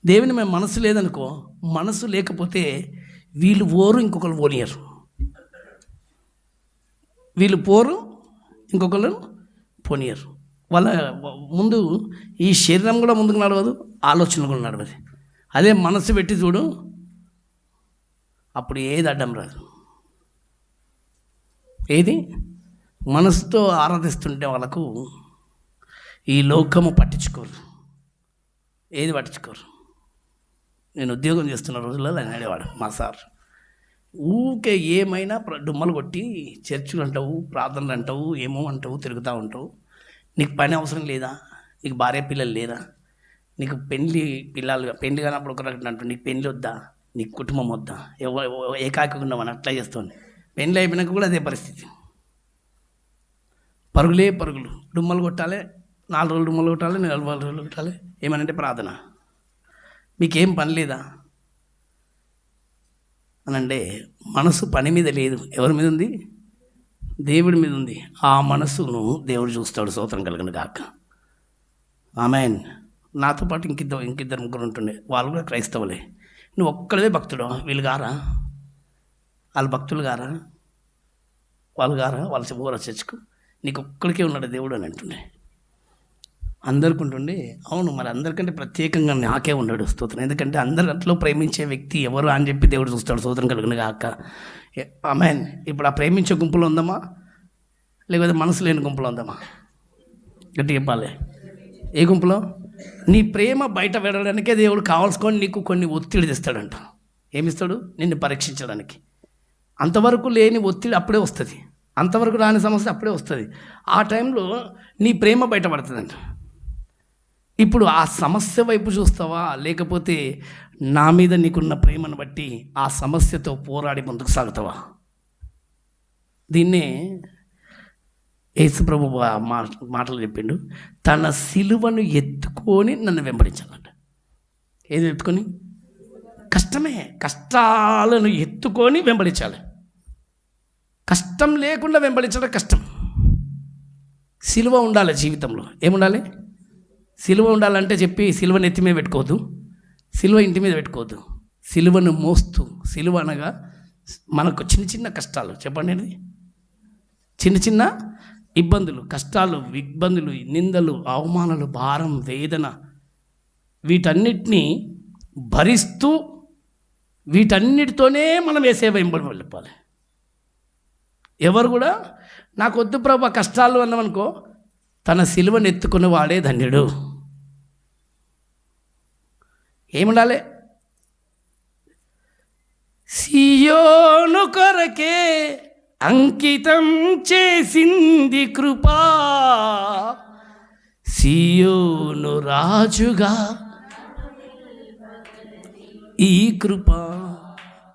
దేవుని మేము మనసు లేదనుకో, మనసు లేకపోతే వీళ్ళు పోరు, ఇంకొకరు పోనీయరు. వీళ్ళు పోరు, ఇంకొకరు పోనీయరు. వాళ్ళ ముందు ఈ శరీరం కూడా ముందుకు నడవదు, ఆలోచన కూడా నడవదు. అదే మనసు పెట్టి చూడు, అప్పుడు ఏది అడ్డం రాదు. ఏది మనసుతో ఆరాధిస్తుంటే వాళ్ళకు ఈ లోకము పట్టించుకోరు, ఏది పట్టించుకోరు. నేను ఉద్యోగం చేస్తున్న రోజుల్లో ఆయన అడిగేవాడు మా సార్, ఊకే ఏమైనా డుమ్మలు కొట్టి చర్చిలు అంటావు, ప్రార్థనలు అంటావు, ఏమో అంటావు, తిరుగుతూ ఉంటావు. నీకు పని అవసరం లేదా? నీకు భార్య పిల్లలు లేదా? నీకు పెళ్ళి కానప్పుడు ఒక రకం అంటావు, నీకు పెళ్ళి వద్దా? నీకు కుటుంబం వద్దా? ఏకాకి ఉన్నామని అట్లా చేస్తుంది. పెళ్ళి అయిపోయినాక కూడా అదే పరిస్థితి. పరుగులే పరుగులు, డుమ్మలు కొట్టాలి, 4 రోజులు డుమ్మలు కొట్టాలి, 4 రోజులు కొట్టాలి. ఏమనంటే ప్రార్థన. మీకేం పని లేదా అనంటే మనసు పని మీద లేదు. ఎవరి మీద ఉంది? దేవుడి మీద ఉంది. ఆ మనసును దేవుడు చూస్తాడు. స్తోత్రం కలుగును గాక. ఆమేన్. నాతో పాటు ఇంకిద్దరు ముగ్గురు ఉంటుండే, వాళ్ళు కూడా క్రైస్తవులే. నువ్వు ఒక్కడే భక్తుడు, వీళ్ళు గారా? వాళ్ళు భక్తులు గారా? వాళ్ళు గారా? వాళ్ళ ఊర చర్చకు నీకు ఒక్కడికే ఉన్నాడు దేవుడు అని అంటుండే. అందరికి ఉంటుండే. అవును, మరి అందరికంటే ప్రత్యేకంగా నాకే ఉన్నాడు. స్తోత్రం. ఎందుకంటే అందరిలో ప్రేమించే వ్యక్తి ఎవరు అని చెప్పి దేవుడు చూస్తాడు. స్తోత్రం కలుగును గాక. ఆమేన్. ఇప్పుడు ఆ ప్రేమించే గుంపులో ఉందామా, లేకపోతే మనసు లేని గుంపులో ఉందామా? గట్టి చెప్పాలి. ఏ గుంపులో? నీ ప్రేమ బయట వెళ్ళడానికే దేవుడు కావాల్సుకొని నీకు కొన్ని ఒత్తిడి తెస్తాడంట. ఏమిస్తాడు? నిన్ను పరీక్షించడానికి. అంతవరకు లేని ఒత్తిడి అప్పుడే వస్తుంది, అంతవరకు రాని సమస్య అప్పుడే వస్తుంది. ఆ టైంలో నీ ప్రేమ బయటపడుతుందంట. ఇప్పుడు ఆ సమస్య వైపు చూస్తావా, లేకపోతే నా మీద నీకున్న ప్రేమను బట్టి ఆ సమస్యతో పోరాడి ముందుకు సాగుతావా? దీన్నే యేసుప్రభు మాటలు చెప్పిండు. తన సిలువను ఎత్తుకొని నన్ను వెంబడించాలంట. ఏది ఎత్తుకొని? కష్టమే. కష్టాలను ఎత్తుకొని వెంబడించాలి. కష్టం లేకుండా వెంబడించడం కష్టం. సిలువ ఉండాలి జీవితంలో. ఏముండాలి? సిలువ ఉండాలంటే చెప్పి సిలువను ఎత్తి మీద పెట్టుకోవద్దు, సిలువ ఇంటి మీద పెట్టుకోవద్దు. సిలువను మోస్తూ, సిలువ అనగా మనకు చిన్న చిన్న కష్టాలు, చెప్పండి, చిన్న చిన్న ఇబ్బందులు, కష్టాలు, ఇబ్బందులు, నిందలు, అవమానాలు, భారం, వేదన, వీటన్నిటినీ భరిస్తూ వీటన్నిటితోనే మనం వేసే వెంబడి వెళ్ళిపోవాలి. ఎవరు కూడా నాకు వద్దు ప్రభు కష్టాలు అన్నామనుకో, తన సిలువను ఎత్తుకుని వాడే ధన్యుడు. ఏముండాలి? సియోను కొరకే అంకితం చేసింది కృపా, సియోను రాజుగా ఈ కృప.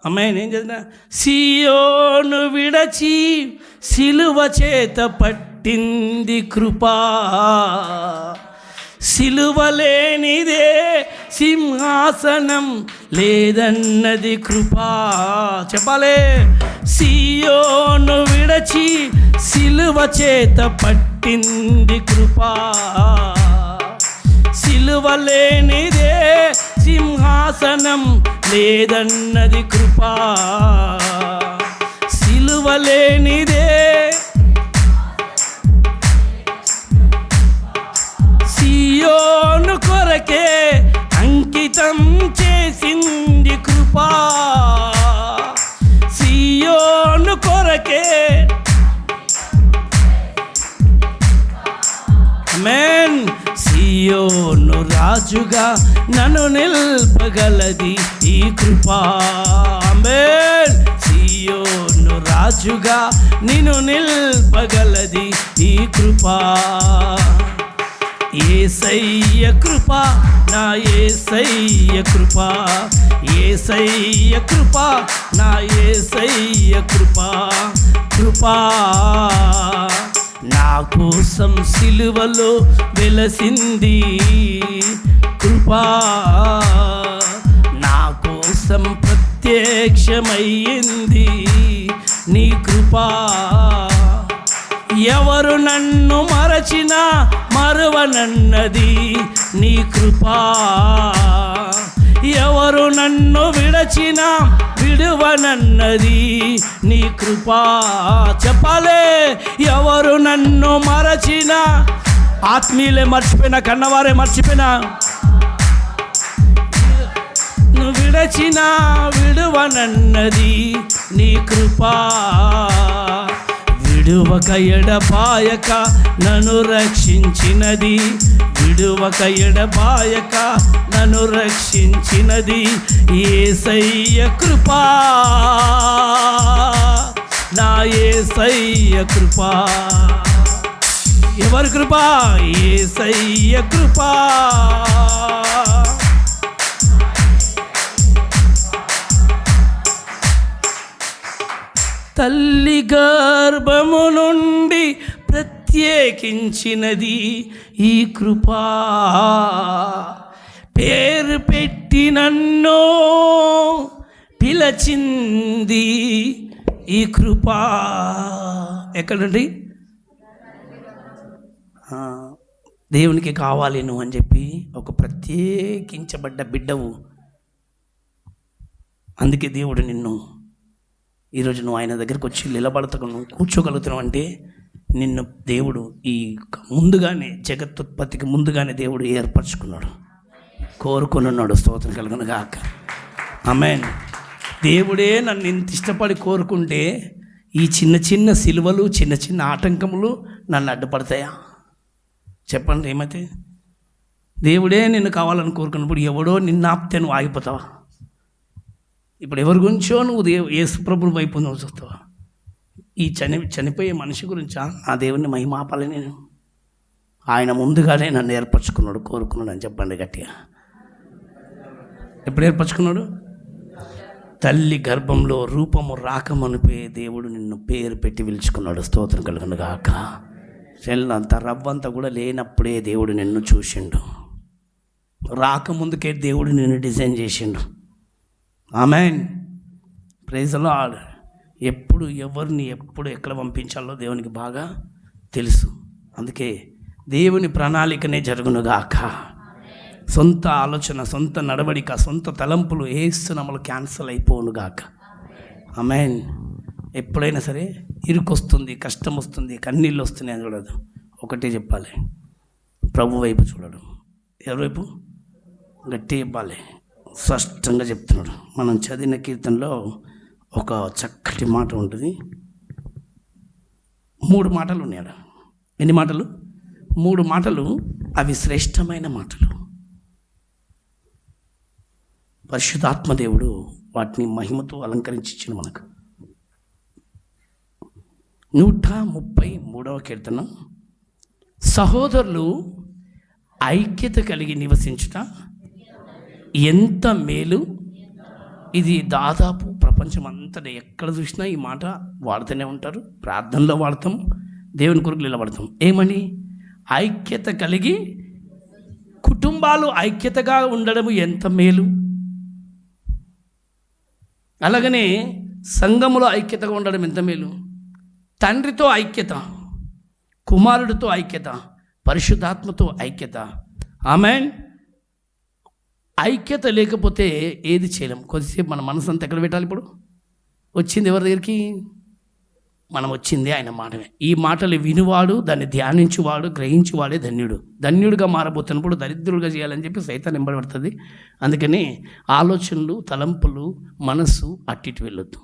అమ్మాయి నేను చదివిన, సియోను విడచి సిలువ చేత పట్టింది కృపా, సిలువ లేనిదే సింహాసనం లేదన్నది కృపా. చెప్పాలే. సియోను విడచి సిలువ చేత పట్టింది కృపా, సిలువ లేనిదే సింహాసనం లేదన్నది కృపా, సిలువ లేనిదే సియోను కొరకే అంకితం చేసింది కృపా, సియోను కొరకే. ఆమేన్. సియోను రాజుగా నన్ను నిల్పగలది ఈ కృపా. ఆమేన్. సియోను రాజుగా నిన్ను నిల్పగలది ఈ కృపా. యేసయ్య కృప, నా యేసయ్య కృప, యేసయ్య కృప, నా యేసయ్య కృప. కృపా నా కోసం సిలువలో వెలసింది కృపా, నా కోసం ప్రత్యక్షమయ్యింది నీ కృపా. ఎవరు నన్ను మరచినా మరువనన్నది నీ కృపా, ఎవరు నన్ను విడచినా విడువనన్నది నీ కృపా. చెప్పాలే, ఎవరు నన్ను మరచినా, ఆత్మీయులే మర్చిపోయినా, కన్నవారే మర్చిపోయినా, నువ్వు విడచినా విడువనన్నది నీ కృపా. విడువక ఎడబాయక నన్ను రక్షించినది, విడువక ఎడబాయక నన్ను రక్షించినది యేసయ్య కృపా, నా యేసయ్య కృపా. ఎవరి కృపా? యేసయ్య కృపా. తల్లి గర్భము నుండి ప్రత్యేకించినది ఈ కృపా. పేరు పెట్టి నన్ను పిలచింది ఈ కృపా. ఎక్కడండి? దేవునికి కావాలి నువ్వు అని చెప్పి ఒక ప్రత్యేకించబడ్డ బిడ్డవు. అందుకే దేవుడు నిన్ను ఈరోజు నువ్వు ఆయన దగ్గరికి వచ్చి నిలబడతావు, నువ్వు కూర్చోగలుగుతున్నావు అంటే నిన్ను దేవుడు ఈ ముందుగానే, జగత్తుత్పత్తికి ముందుగానే దేవుడు ఏర్పరచుకున్నాడు, కోరుకున్నాడు. స్తోత్రం కలుగును గాక. ఆమేన్. దేవుడే నన్ను ఇంత ఇష్టపడి కోరుకుంటే ఈ చిన్న చిన్న సిలువలు, చిన్న చిన్న ఆటంకములు నన్ను అడ్డుపడతాయా? చెప్పండి, ఏమైతే? దేవుడే నిన్ను కావాలని కోరుకున్నప్పుడు ఎవడో నిన్ను ఆపితే నువ్వు ఆగిపోతావా? ఇప్పుడు ఎవరి గురించో నువ్వు యేసు ప్రభువు వైపు నువ్వు చూస్తావా? ఈ చనిపోయే మనిషి గురించా నా దేవుడిని మహిమాపాలి నేను? ఆయన ముందుగానే నన్ను ఏర్పరచుకున్నాడు, కోరుకున్నాడు అని చెప్పండి గట్టిగా. ఎప్పుడు ఏర్పరచుకున్నాడు? తల్లి గర్భంలో రూపము రాకమనిపే దేవుడు నిన్ను పేరు పెట్టి పిలుచుకున్నాడు. స్తోత్రం కలుగును గాక. చెల్లంత రవ్వంతా కూడా లేనప్పుడే దేవుడు నిన్ను చూసిండు, రాకముందుకే దేవుడు నిన్ను డిజైన్ చేసిండు. ఆమేన్. Praise the lord. ఎప్పుడు ఎవరిని ఎప్పుడు ఎక్కడ పంపించాలో దేవునికి బాగా తెలుసు. అందుకే దేవుని ప్రణాళికనే జరుగునుగాక. సొంత ఆలోచన, సొంత నడవడిక, సొంత తలంపులు ఏసునామములో క్యాన్సల్ అయిపోనుగాక. ఆమేన్. ఎప్పుడైనా సరే ఇరుకొస్తుంది, కష్టం వస్తుంది, కన్నీళ్ళు వస్తున్నాయి అని చూడదు. ఒకటే చెప్పాలి, ప్రభు వైపు చూడడం. ఎవరి వైపు? గట్టి చెప్పాలి, స్పష్టంగా చెప్తున్నాడు. మనం చదివిన కీర్తనలో ఒక చక్కటి మాట ఉంటుంది. 3 మాటలు ఉన్నాయి. ఎన్ని మాటలు? 3 మాటలు. అవి శ్రేష్టమైన మాటలు. పరిశుద్ధాత్మదేవుడు వాటిని మహిమతో అలంకరించి ఇచ్చిన మనకు. 133వ కీర్తన, సహోదరులు ఐక్యత కలిగి నివసించుట ఎంత మేలు. ఇది దాదాపు ప్రపంచం అంతటా ఎక్కడ చూసినా ఈ మాట వాడుతూనే ఉంటారు. ప్రార్థనలో వాడతాం, దేవుని కొరకు నిలబడతాం. ఏమని? ఐక్యత కలిగి, కుటుంబాలు ఐక్యతగా ఉండడం ఎంత మేలు. అలాగనే సంఘములో ఐక్యతగా ఉండడం ఎంత మేలు. తండ్రితో ఐక్యత, కుమారుడితో ఐక్యత, పరిశుద్ధాత్మతో ఐక్యత. ఆమేన్. ఐక్యత లేకపోతే ఏది చేయలేం. కొద్దిసేపు మన మనసు అంతా ఎక్కడ పెట్టాలి? ఇప్పుడు వచ్చింది ఎవరి దగ్గరికి? మనం వచ్చింది ఆయన మాటనే. ఈ మాటలు వినువాడు, దాన్ని ధ్యానించువాడు, గ్రహించువాడే ధన్యుడు. ధన్యుడిగా మారబోతున్నప్పుడు దరిద్రుడిగా చేయాలని చెప్పి సైతాన్ వెంబడబడుతుంది. అందుకని ఆలోచనలు, తలంపులు, మనస్సు అట్టిటి వెళ్ళొద్దు.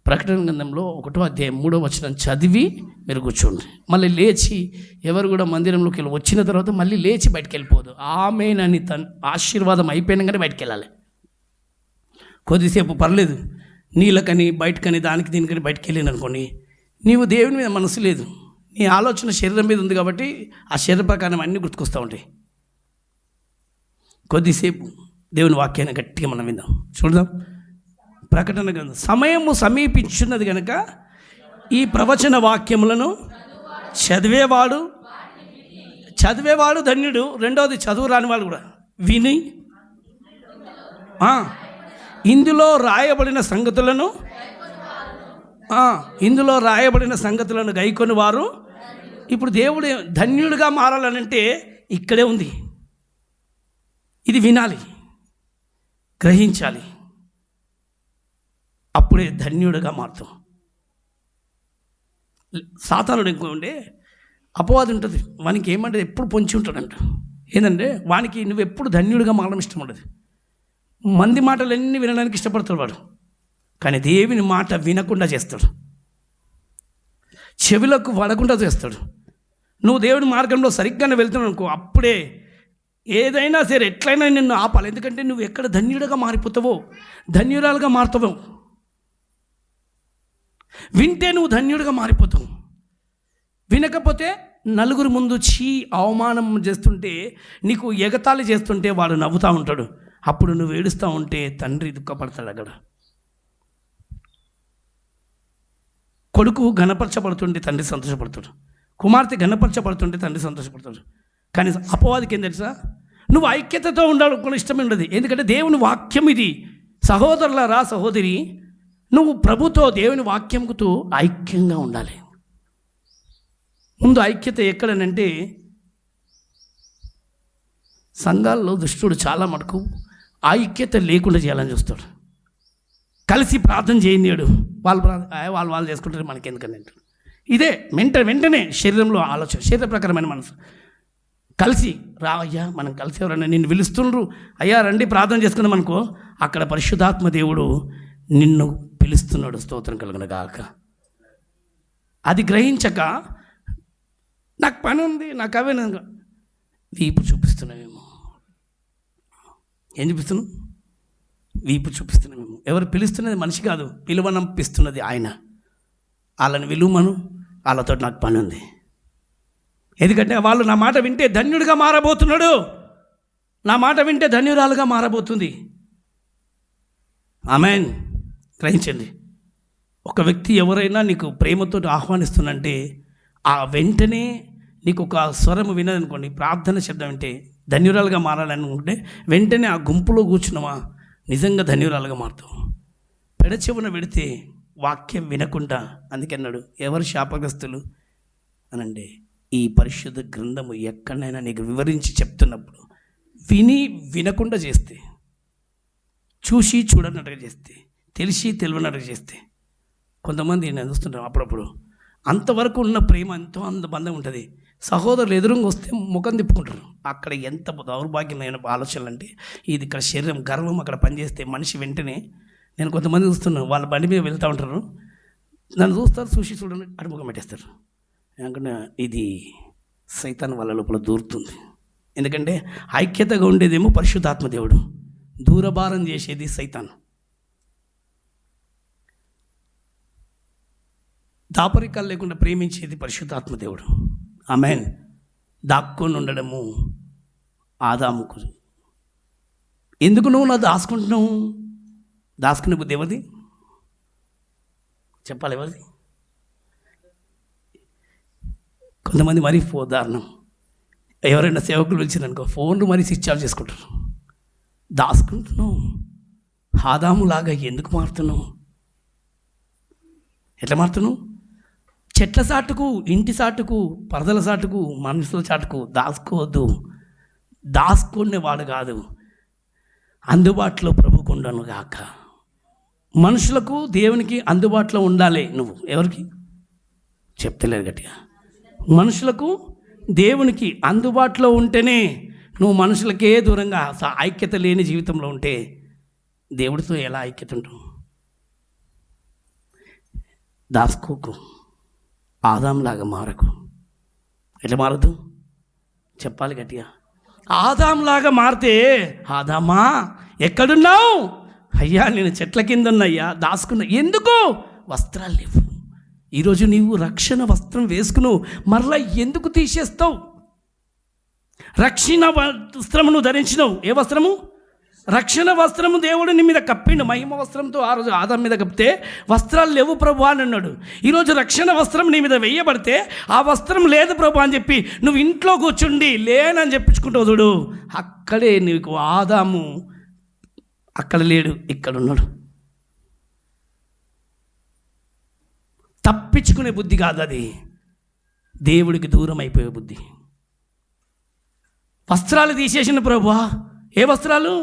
ప్రకటన గ్రంథంలో 1వ అధ్యాయం 3వ వచనం చదివి మీరు కూర్చోండి. మళ్ళీ లేచి ఎవరు కూడా మందిరంలోకి వెళ్ళి వచ్చిన తర్వాత మళ్ళీ లేచి బయటికి వెళ్ళిపోదు. ఆమేనని తన ఆశీర్వాదం అయిపోయినాకనే బయటికి వెళ్ళాలి. కొద్దిసేపు పర్లేదు, నీళ్ళకని బయటకని దానికి దీనికని బయటికి వెళ్ళాను అనుకోండి, నీవు దేవుని మీద మనసు లేదు, నీ ఆలోచన శరీరం మీద ఉంది కాబట్టి ఆ శరీర ప్రకారం అన్నీ గుర్తుకొస్తూ ఉంటాయి. కొద్దిసేపు దేవుని వాక్యాన్ని గట్టిగా మనం విందాం, చూడదాం. ప్రకటన గ్రంథం. సమయము సమీపించున్నది కనుక ఈ ప్రవచన వాక్యములను చదివేవాడు ధన్యుడు. రెండవది చదువు రాని వాళ్ళు కూడా విని ఇందులో రాయబడిన సంగతులను గైకొని వారు. ఇప్పుడు దేవుడు ధన్యుడిగా మారాలనంటే ఇక్కడే ఉంది, ఇది వినాలి. గ్రహించాలి. అప్పుడే ధన్యుడిగా మారుతాం. సాతానుడు ఇంకోండి అపవాది ఉంటుంది, వానికి ఏమంటే ఎప్పుడు పొంచి ఉంటాడంట. ఏంటంటే వానికి నువ్వు ఎప్పుడు ధన్యుడిగా మారడం ఇష్టం ఉండదు. మంది మాటలన్నీ వినడానికి ఇష్టపడతాడు వాడు, కానీ దేవుని మాట వినకుండా చేస్తాడు, చెవులకు పడకుండా చేస్తాడు. నువ్వు దేవుని మార్గంలో సరిగ్గానే వెళ్తున్నావు అనుకో, అప్పుడే ఏదైనా సరే ఎట్లయినా నిన్ను ఆపాలి. ఎందుకంటే నువ్వు ఎక్కడ ధన్యుడిగా మారిపోతావో, ధన్యురాలుగా మారుతావో. వింటే నువ్వు ధన్యుడిగా మారిపోతావు, వినకపోతే నలుగురు ముందు అవమానం చేస్తుంటే, నీకు ఎగతాళి చేస్తుంటే వాడు నవ్వుతూ ఉంటాడు. అప్పుడు నువ్వు ఏడుస్తూ ఉంటే తండ్రి దుఃఖపడతాడు. అక్కడ కొడుకు ఘనపరచబడుతుంటే తండ్రి సంతోషపడతాడు, కుమార్తె ఘనపరచబడుతుంటే తండ్రి సంతోషపడతాడు. కానీ అపవాదికి ఏం తెలుసా, నువ్వు ఐక్యతతో ఉండాలనుకున్న ఇష్టం ఉండదు. ఎందుకంటే దేవుని వాక్యం ఇది. సహోదరులారా, సహోదరి, నువ్వు ప్రభుతో దేవుని వాక్యంతో ఐక్యంగా ఉండాలి. ముందు ఐక్యత ఎక్కడనంటే సంఘాల్లో దుష్టుడు చాలా మటుకు ఐక్యత లేకుండా చేయాలని చూస్తాడు. కలిసి ప్రార్థన చేయనీయడు, వాళ్ళు చేసుకుంటారు, మనకెందుకని అంటాడు. ఇదే వెంటనే శరీరంలో ఆలోచన, శరీరప్రకారమైన మనసు. కలిసి రా అయ్యా, మనం కలిసి ఎవరన్నా నిన్ను పిలుస్తుండ్రు, అయ్యా రండి ప్రార్థన చేసుకుందాం అనుకో, అక్కడ పరిశుద్ధాత్మ దేవుడు నిన్ను పిలుస్తున్నాడు. స్తోత్రం కలుగును గాక. అది గ్రహించక నాకు పని ఉంది, నాకు అవే, వీపు చూపిస్తున్నామేమో. ఏం చూపిస్తున్నావు? వీపు చూపిస్తున్నామేమో. ఎవరు పిలుస్తున్నది మనిషి కాదు, పిలువనంపిస్తున్నది ఆయన. వాళ్ళని విలువమను, వాళ్ళతో నాకు పని ఉంది. ఎందుకంటే వాళ్ళు నా మాట వింటే ధన్యుడిగా మారబోతున్నాడు, నా మాట వింటే ధన్యురాలుగా మారబోతుంది. ఆమేన్. గ్రహించండి. ఒక వ్యక్తి ఎవరైనా నీకు ప్రేమతో ఆహ్వానిస్తున్నంటే ఆ వెంటనే నీకు ఒక స్వరం వినదనుకోండి, ప్రార్థన శబ్దం వింటే ధన్యురాలుగా మారాలనుకుంటే వెంటనే ఆ గుంపులో కూర్చున్నావా, నిజంగా ధన్యురాలుగా మారుతావు. పెడచెవున పెడితే వాక్యం వినకుండా, అందుకే అన్నాడు ఎవరు శాపగ్రస్తులు అనండి, ఈ పరిశుద్ధ గ్రంథము ఎక్కడైనా నీకు వివరించి చెప్తున్నప్పుడు వినకుండా చేస్తే, చూసి చూడనట్టుగా చేస్తే, తెలిసి తెలియనట్టుగా చేస్తే, కొంతమంది నేను చూస్తుంటాను అప్పుడప్పుడు అంతవరకు ఉన్న ప్రేమ ఎంతో బంధం ఉంటుంది. సహోదరులు ఎదురుగా వస్తే ముఖం తిప్పుకుంటారు. అక్కడ ఎంత దౌర్భాగ్యమైన ఆలోచనలు అంటే, ఇది ఇక్కడ శరీరం గర్వం అక్కడ పనిచేస్తే మనిషి వెంటనే, నేను కొంతమంది చూస్తున్నాను, వాళ్ళ బండి మీద వెళ్తూ ఉంటారు, నన్ను చూస్తారు, చూసి చూడండి అటు ముఖం పెట్టేస్తారు. ఎందుకంటే ఇది సైతాన్ వాళ్ళ లోపల దూరుతుంది. ఎందుకంటే ఐక్యతగా ఉండేదేమో పరిశుద్ధాత్మ దేవుడు, దూరభారం చేసేది సైతాన్. దాపరికాలు లేకుండా ప్రేమించేది పరిశుద్ధాత్మ దేవుడు. ఆమేన్. దాక్కొని ఉండడము ఆదాముకు. ఎందుకు నువ్వు నా దాచుకుంటున్నావు? దాచుకునే బుద్ధి ఎవరిది చెప్పాలి, ఎవరిది? కొంతమంది మరీ దారుణం, ఎవరైనా సేవకులు పిలిచిరనుకో ఫోన్లు మరీ స్విచ్ ఆఫ్ చేసుకుంటారు. దాచుకుంటున్నావు. ఆదాములాగా ఎందుకు మారుతున్నావు? ఎట్లా మారుతున్నావు? చెట్ల సాటుకు, ఇంటి సాటుకు, పరదల సాటుకు, మనుషుల చాటుకు దాచుకోవద్దు. దాచుకునేవాడు కాదు, అందుబాటులో ప్రభుకుండను గాక. మనుషులకు దేవునికి అందుబాటులో ఉండాలి. నువ్వు ఎవరికి చెప్తలేదు గట్టిగా, మనుషులకు దేవునికి అందుబాటులో ఉంటేనే నువ్వు మనుషులకే దూరంగా ఐక్యత లేని జీవితంలో ఉంటే దేవుడితో ఎలా ఐక్యత ఉంటావు? దాసుకోకు, ఆదాంలాగా మారకు. ఎట్లా మారదు చెప్పాలి గట్టిగా. ఆదాంలాగా మారితే, ఆదామా ఎక్కడున్నావు? అయ్యా నేను చెట్ల కింద ఉన్నయ్యా, దాసుకున్నా. ఎందుకు? వస్త్రాలు లేవు. ఈరోజు నీవు రక్షణ వస్త్రం వేసుకున్నావు, మరలా ఎందుకు తీసేస్తావు? రక్షణ వస్త్రమును ధరించినావు. ఏ వస్త్రము? రక్షణ వస్త్రము దేవుడు నీ మీద కప్పిండు. మహిమ వస్త్రంతో ఆ రోజు ఆదాం మీద కప్పితే వస్త్రాలు లేవు ప్రభు అని అన్నాడు. ఈరోజు రక్షణ వస్త్రం నీ మీద వేయబడితే ఆ వస్త్రం లేదు ప్రభు అని చెప్పి నువ్వు ఇంట్లో కూర్చుండి లేనని చెప్పించుకుంటావు చూడు, అక్కడే నీకు ఆదాము అక్కడ లేడు, ఇక్కడ ఉన్నాడు. తప్పించుకునే బుద్ధి కాదు అది, దేవుడికి దూరం అయిపోయే బుద్ధి. వస్త్రాలు తీసేసిన ప్రభువా. ఏ వస్త్రాలు?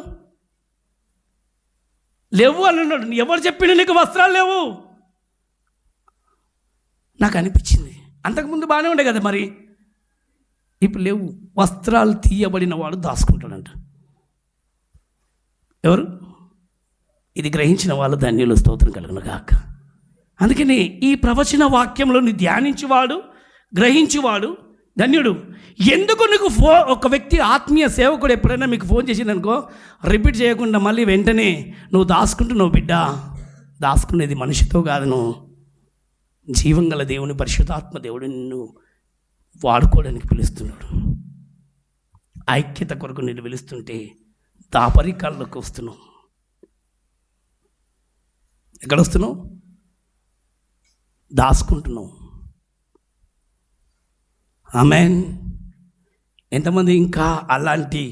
లేవు అని అన్నాడు. ఎవరు చెప్పిండు నీకు వస్త్రాలు లేవు? నాకు అనిపించింది అంతకుముందు బాగానే ఉండే కదా, మరి ఇప్పుడు లేవు. వస్త్రాలు తీయబడిన వాడు దాచుకుంటాడంట. ఎవరు? ఇది గ్రహించిన వాళ్ళు ధన్యులు, స్తోత్రం కలుగును గాక. అందుకని ఈ ప్రవచన వాక్యంలో ధ్యానించేవాడు, గ్రహించేవాడు ధన్యుడు. ఎందుకు నీకు ఒక వ్యక్తి ఆత్మీయ సేవకుడు ఎప్పుడైనా మీకు ఫోన్ చేసిందనుకో, రిపీట్ చేయకుండా మళ్ళీ వెంటనే నువ్వు దాచుకుంటున్నావు బిడ్డ. దాచుకునేది మనిషితో కాదు, నువ్వు జీవం గల దేవుని, పరిశుద్ధాత్మ దేవుడు నిన్ను వాడుకోవడానికి పిలుస్తున్నాడు. ఐక్యత కొరకు నిన్ను పిలుస్తుంటే దాపరికాల్లోకి వస్తున్నావు. ఎక్కడ వస్తున్నావు? దాచుకుంటున్నావు. ఆమేన్. ఎంతమంది ఇంకా అలాంటి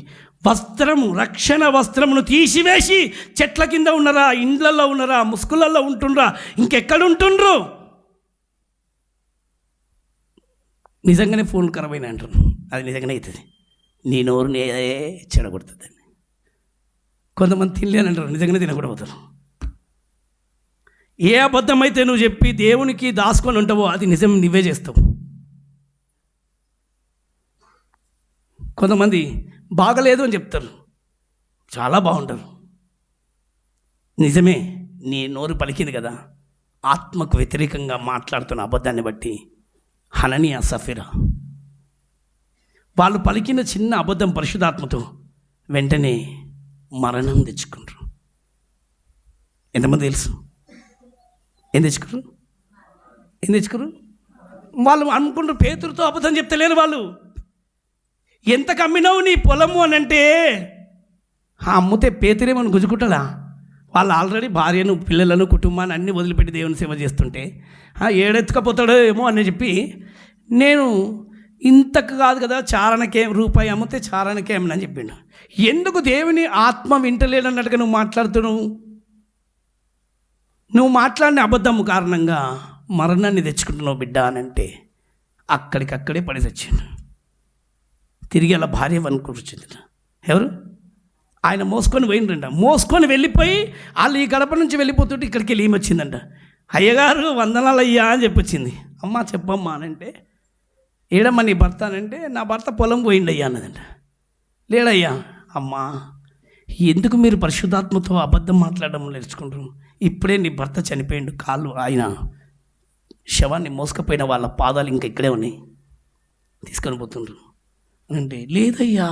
వస్త్రము, రక్షణ వస్త్రమును తీసివేసి చెట్ల కింద ఉన్నారా, ఇండ్లలో ఉన్నారా, ముసుగులలో ఉంటుండ్రా, ఇంకెక్కడ ఉంటుండ్రు? నిజంగానే ఫోన్లు ఖరాబ్ అయినా అంటారు. అది నిజంగానే అవుతుంది. నీ నోరుని చెడగొడుతుందని. కొంతమంది తినలేని అంటారు, నిజంగానే తినకూడబోతారు. ఏ అబద్ధం అయితే నువ్వు చెప్పి దేవునికి దాచుకొని ఉంటావో అది నిజం నువ్వే చేస్తావు. కొంతమంది బాగలేదు అని చెప్తారు, చాలా బాగుంటారు. నిజమే, నీ నోరు పలికింది కదా. ఆత్మకు వ్యతిరేకంగా మాట్లాడుతున్న అబద్ధాన్ని బట్టి హననీయ, సఫీరా వాళ్ళు పలికిన చిన్న అబద్ధం పరిశుద్ధాత్మతో వెంటనే మరణం తెచ్చుకుంటారు. ఎంతమంది తెలుసు? ఏం తెచ్చుకోరు? వాళ్ళు అనుకుంటారు పేతురుతో అబద్ధం చెప్తలేరు. వాళ్ళు ఎంత కమ్మినావు నీ పొలము అని అంటే, అమ్ముతే పేతురేమని గుంజుకుంటాడా? వాళ్ళు ఆల్రెడీ భార్యను, పిల్లలను, కుటుంబాన్ని అన్నీ వదిలిపెట్టి దేవుని సేవ చేస్తుంటే ఏడెత్తుకపోతాడో ఏమో అని చెప్పి, నేను ఇంతకు కాదు కదా, చారణకేం రూపాయి అమ్మితే చారణకేమని అని చెప్పిండు. ఎందుకు దేవుని ఆత్మ వింటలేడన్నట్టుగా నువ్వు మాట్లాడుతున్నావు? నువ్వు మాట్లాడిన అబద్ధము కారణంగా మరణాన్ని తెచ్చుకుంటున్నావు బిడ్డ అని అంటే అక్కడికక్కడే పడి తెచ్చిండు. తిరిగి అలా భార్య అనుకుంటుంది. ఎవరు? ఆయన మోసుకొని పోయిండ్రంట. మోసుకొని వెళ్ళిపోయి వాళ్ళు ఈ గడప నుంచి వెళ్ళిపోతుంటే ఇక్కడికి వెళ్ళి వచ్చిందంట. అయ్యగారు వందనాలు అయ్యా అని చెప్పొచ్చింది. అమ్మ చెప్పమ్మా అని అంటే, ఏడమ్మా నీ భర్త అనంటే, నా భర్త పొలం పోయిండయ్యా అన్నదంట. లేడయ్యా. అమ్మా, ఎందుకు మీరు పరిశుద్ధాత్మతో అబద్ధం మాట్లాడడం నేర్చుకుంటారు? ఇప్పుడే నీ భర్త చనిపోయిండు, కాళ్ళు ఆయన శవాన్ని మోసుకపోయిన వాళ్ళ పాదాలు ఇంకా ఇక్కడే ఉన్నాయి, తీసుకొని పోతుండ్రు అంటే, లేదయ్యా.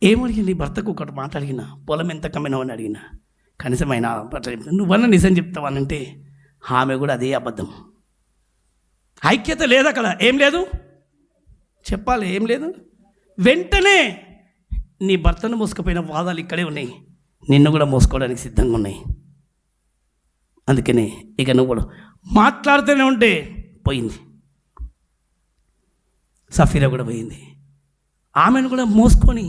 ఏమడిగిన నీ భర్తకు ఒకటి మాట అడిగినా, పొలం ఎంత కమ్మినావు అని అడిగినా, కనీసం ఆయన నువ్వన్నా నిజం చెప్తావానంటే ఆమె కూడా అదే అబద్ధం. ఐక్యత లేదు అక్కడ. ఏం లేదు చెప్పాలి, ఏం లేదు. వెంటనే నీ భర్తను మోసుకుపోయిన వాదాలు ఇక్కడే ఉన్నాయి, నిన్ను కూడా మోసుకోవడానికి సిద్ధంగా ఉన్నాయి. అందుకనే ఇక నువ్వు కూడా మాట్లాడుతూనే ఉంటే పోయింది. సఫీరా కూడా పోయింది, ఆమెను కూడా మోసుకొని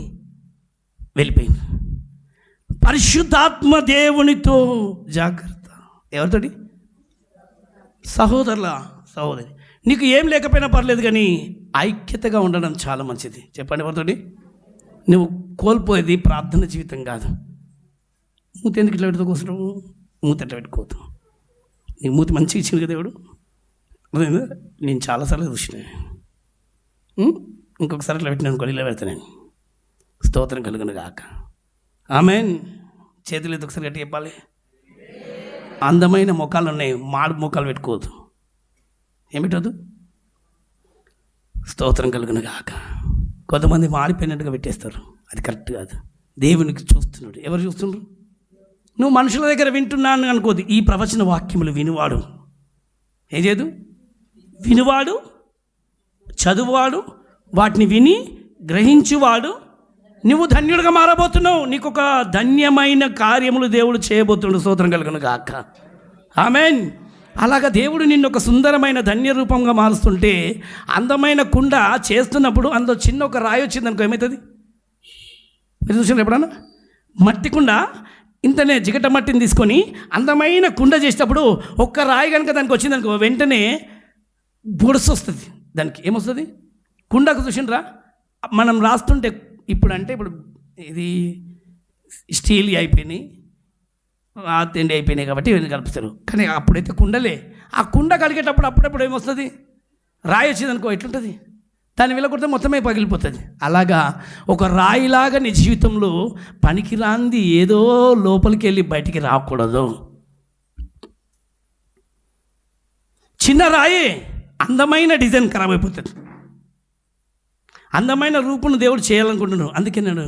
వెళ్ళిపోయింది. పరిశుద్ధాత్మ దేవునితో జాగ్రత్త. ఎవరితోటి? సహోదరుల, సహోదరి. నీకు ఏం లేకపోయినా పర్లేదు, కానీ ఐక్యతగా ఉండడం చాలా మంచిది. చెప్పండి ఎవరితోటి? నువ్వు కోల్పోయేది ప్రార్థన జీవితం కాదు. మూతి ఎందుకు ఇట్లా పెట్టుకోసం? మూతి ఎట్లా పెట్టుకోవద్దు. నీకు మూతి మంచిగా ఇచ్చింది కదా దేవుడు. నేను చాలాసార్లు చూసిన. ఇంకొకసారి ఇట్లా పెట్టినాను, కొలిలో పెడతాను. స్తోత్రం కలుగును గాక. ఆమేన్. చేతులు ఎత్తి ఒకసారి గట్టి చెప్పాలి. అందమైన ముఖాలు ఉన్నాయి, మాడు ముఖాలు పెట్టుకోవద్దు. ఏం పెట్టవద్దు? స్తోత్రం కలుగును గాక. కొంతమంది మాడిపోయినట్టుగా పెట్టేస్తారు, అది కరెక్ట్ కాదు. దేవునికి చూస్తున్నాడు. ఎవరు చూస్తున్నారు? నువ్వు మనుషుల దగ్గర వింటున్నాను అనుకోదు. ఈ ప్రవచన వాక్యములు వినువాడు ఏం చేయదు? వినువాడు, చదువువాడు, వాటిని విని గ్రహించువాడు. నువ్వు ధన్యుడిగా మారబోతున్నావు. నీకు ఒక ధన్యమైన కార్యములు దేవుడు చేయబోతున్నాడు. స్తోత్రం కలుగును గాక. ఆమేన్. అలాగా దేవుడు నిన్ను ఒక సుందరమైన ధన్య రూపంగా మారుస్తుంటే, అందమైన కుండ చేస్తున్నప్పుడు అందులో చిన్న ఒక రాయి వచ్చిందనుకో, ఏమవుతుంది? మీరు చూసినారు ఎప్పుడన్నా? మట్టి కుండ ఇంతనే జిగట మట్టిని తీసుకొని అందమైన కుండ చేసేటప్పుడు ఒక్క రాయి కనుక దానికి వచ్చిందనుకో, వెంటనే బొడుసు వస్తుంది. దానికి ఏమొస్తుంది? కుండకు చూసినరా, మనం రాస్తుంటే ఇప్పుడు ఇది స్టీల్ అయిపోయినాయి, తిండి అయిపోయినాయి కాబట్టి ఇవన్నీ కలుపుతారు. కానీ అప్పుడైతే కుండలే. ఆ కుండ కడిగేటప్పుడు అప్పుడప్పుడు ఏమొస్తుంది, రాయి వచ్చింది అనుకో, ఎట్లుంటుంది, దాన్ని వెళ్ళకొడితే మొత్తమే పగిలిపోతుంది. అలాగా ఒక రాయిలాగా నీ జీవితంలో పనికిరాంది ఏదో లోపలికి వెళ్ళి బయటికి రాకూడదు. చిన్న రాయి అందమైన డిజైన్ ఖరాబ్ అయిపోతుంది. అందమైన రూపును దేవుడు చేయాలనుకుంటున్నాడు. అందుకే నేను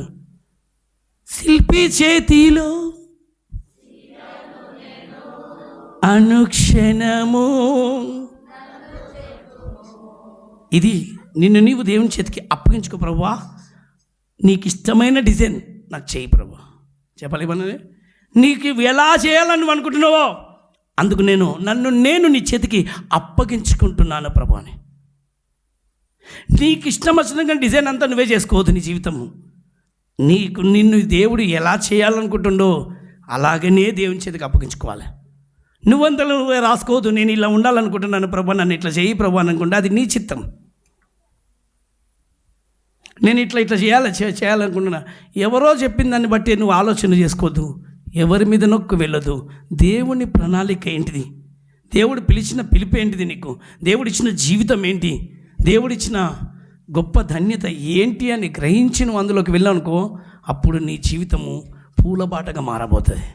శిల్పి చేతిలో అనుక్షణము, ఇది నిన్ను నీవు దేవుని చేతికి అప్పగించుకో. ప్రభువా, నీకు ఇష్టమైన డిజైన్ నాకు చేయి ప్రభు. చెప్పలేమన్నా నీకు ఎలా చేయాలని అనుకుంటున్నావో అందుకు నన్ను నీ చేతికి అప్పగించుకుంటున్నాను ప్రభు అని. నీకు ఇష్టం వచ్చిన డిజైన్ అంతా నువ్వే చేసుకోవద్దు. నీ జీవితము నిన్ను దేవుడు ఎలా చేయాలనుకుంటుండో అలాగనే దేవుని చేతికి అప్పగించుకోవాలి. నువ్వంతలో నువ్వే రాసుకోవద్దు. నేను ఇలా ఉండాలనుకుంటున్నాను ప్రభు, నన్ను ఇట్లా చేయి ప్రభు అని అనుకుంటే అది నీ చిత్తం. నేను ఇట్లా చేయాలనుకుంటున్నా, ఎవరో చెప్పిన దాన్ని బట్టి నువ్వు ఆలోచన చేసుకోవద్దు. ఎవరి మీద నొక్కు వెళ్ళదు. దేవుని ప్రణాళిక ఏంటిది, దేవుడు పిలిచిన పిలుపు ఏంటిది, నీకు దేవుడిచ్చిన జీవితం ఏంటి, దేవుడిచ్చిన గొప్ప ధన్యత ఏంటి అని గ్రహించి నువ్వు అందులోకి వెళ్ళానుకో, అప్పుడు నీ జీవితము పూలబాటగా మారబోతుంది.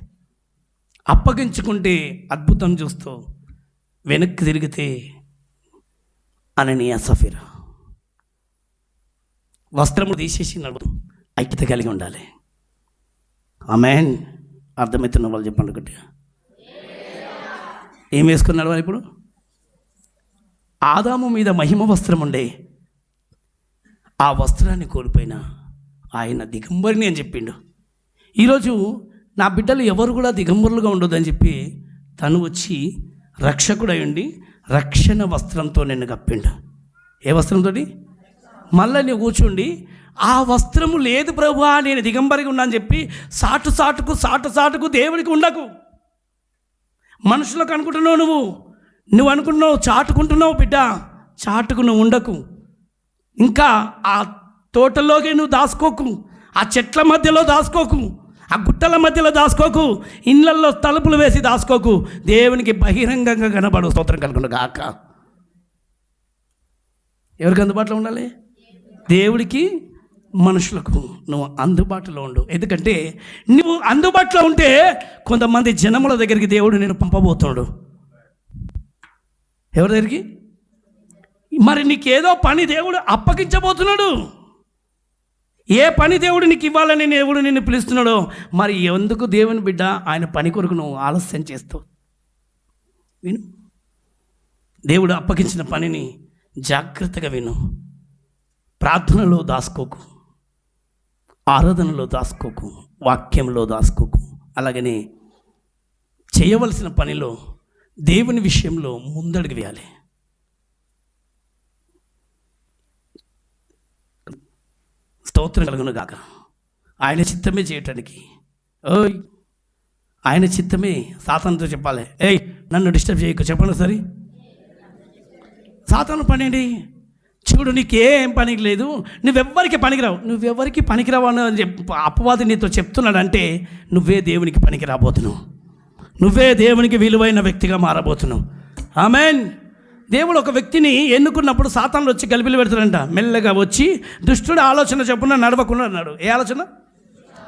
అప్పగించుకుంటే అద్భుతం చూస్తూ, వెనక్కి తిరిగితే అననీయ సఫీరా వస్త్రము తీసేసి నడుపు ఐక్యత కలిగి ఉండాలి. ఆమేన్. అర్థమవుతున్న వాళ్ళు చెప్పండి గట్టిగా. ఏం వేసుకుని నడవాలి ఇప్పుడు? ఆదాము మీద మహిమ వస్త్రం ఉండే, ఆ వస్త్రాన్ని కోల్పోయిన ఆయన దిగంబరిని అని చెప్పిండు. ఈరోజు నా బిడ్డలు ఎవరు కూడా దిగంబరులుగా ఉండొద్దని చెప్పి తను వచ్చి రక్షకుడై ఉండి రక్షణ వస్త్రంతో నిన్ను కప్పిండు. ఏ వస్త్రంతో? మళ్ళీ నువ్వు కూర్చుండి ఆ వస్త్రము లేదు ప్రభువా నేను దిగంబరిగా ఉన్నా అని చెప్పి సాటుకు దేవుడికి ఉండకు. మనుషులకు అనుకుంటున్నావు, నువ్వు అనుకుంటున్నావు, చాటుకుంటున్నావు బిడ్డ, చాటుకు నువ్వు ఉండకు. ఇంకా ఆ తోటలోకి నువ్వు దాసుకోకు, ఆ చెట్ల మధ్యలో దాసుకోకు, ఆ గుట్టల మధ్యలో దాసుకోకు, ఇళ్ళల్లో తలుపులు వేసి దాసుకోకు. దేవునికి బహిరంగంగా కనబడు. స్తోత్రం కలుగును గాక. ఎవరికి అందుబాటులో ఉండాలి? దేవుడికి, మనుషులకు. నువ్వు అందుబాటులో ఉండు. ఎందుకంటే నువ్వు అందుబాటులో ఉంటే కొంతమంది జనముల దగ్గరికి దేవుడు నేను పంపబోతున్నాడు. ఎవరి దగ్గరికి? మరి నీకేదో పని దేవుడు అప్పగించబోతున్నాడు. ఏ పని దేవుడు నీకు ఇవ్వాలని దేవుడు నిన్ను పిలుస్తున్నాడో, మరి ఎందుకు దేవుని బిడ్డ ఆయన పని కొరకు నువ్వు ఆలస్యం చేస్తావు? విను, దేవుడు అప్పగించిన పనిని జాగ్రత్తగా విను. ప్రార్థనలో దాసుకోకు, ఆరాధనలో దాసుకోకు, వాక్యంలో దాసుకోకు. అలాగనే చేయవలసిన పనిలో దేవుని విషయంలో ముందడుగు వేయాలి. స్తోత్రం కలుగును గాక. ఆయన చిత్తమే చేయటానికి, ఆయన చిత్తమే. సాతానుతో చెప్పాలి, ఏయ్ నన్ను డిస్టర్బ్ చేయకు. చెప్పండి సరే. సాతాను పని ఏంటి? చూడు, నీకేం పనికి లేదు, నువ్వెవ్వరికి పనికిరావు అని అపవాది నీతో చెప్తున్నాడంటే నువ్వే దేవునికి పనికి రాబోతున్నావు. నువ్వే దేవునికి విలువైన వ్యక్తిగా మారబోతున్నావు. ఆమేన్. దేవుడు ఒక వ్యక్తిని ఎన్నుకున్నప్పుడు సాతానులు వచ్చి గలిబిలి పెడతాడంట. మెల్లగా వచ్చి దుష్టుడు ఆలోచన చెప్పున నడవకుండా అన్నాడు. ఏ ఆలోచన?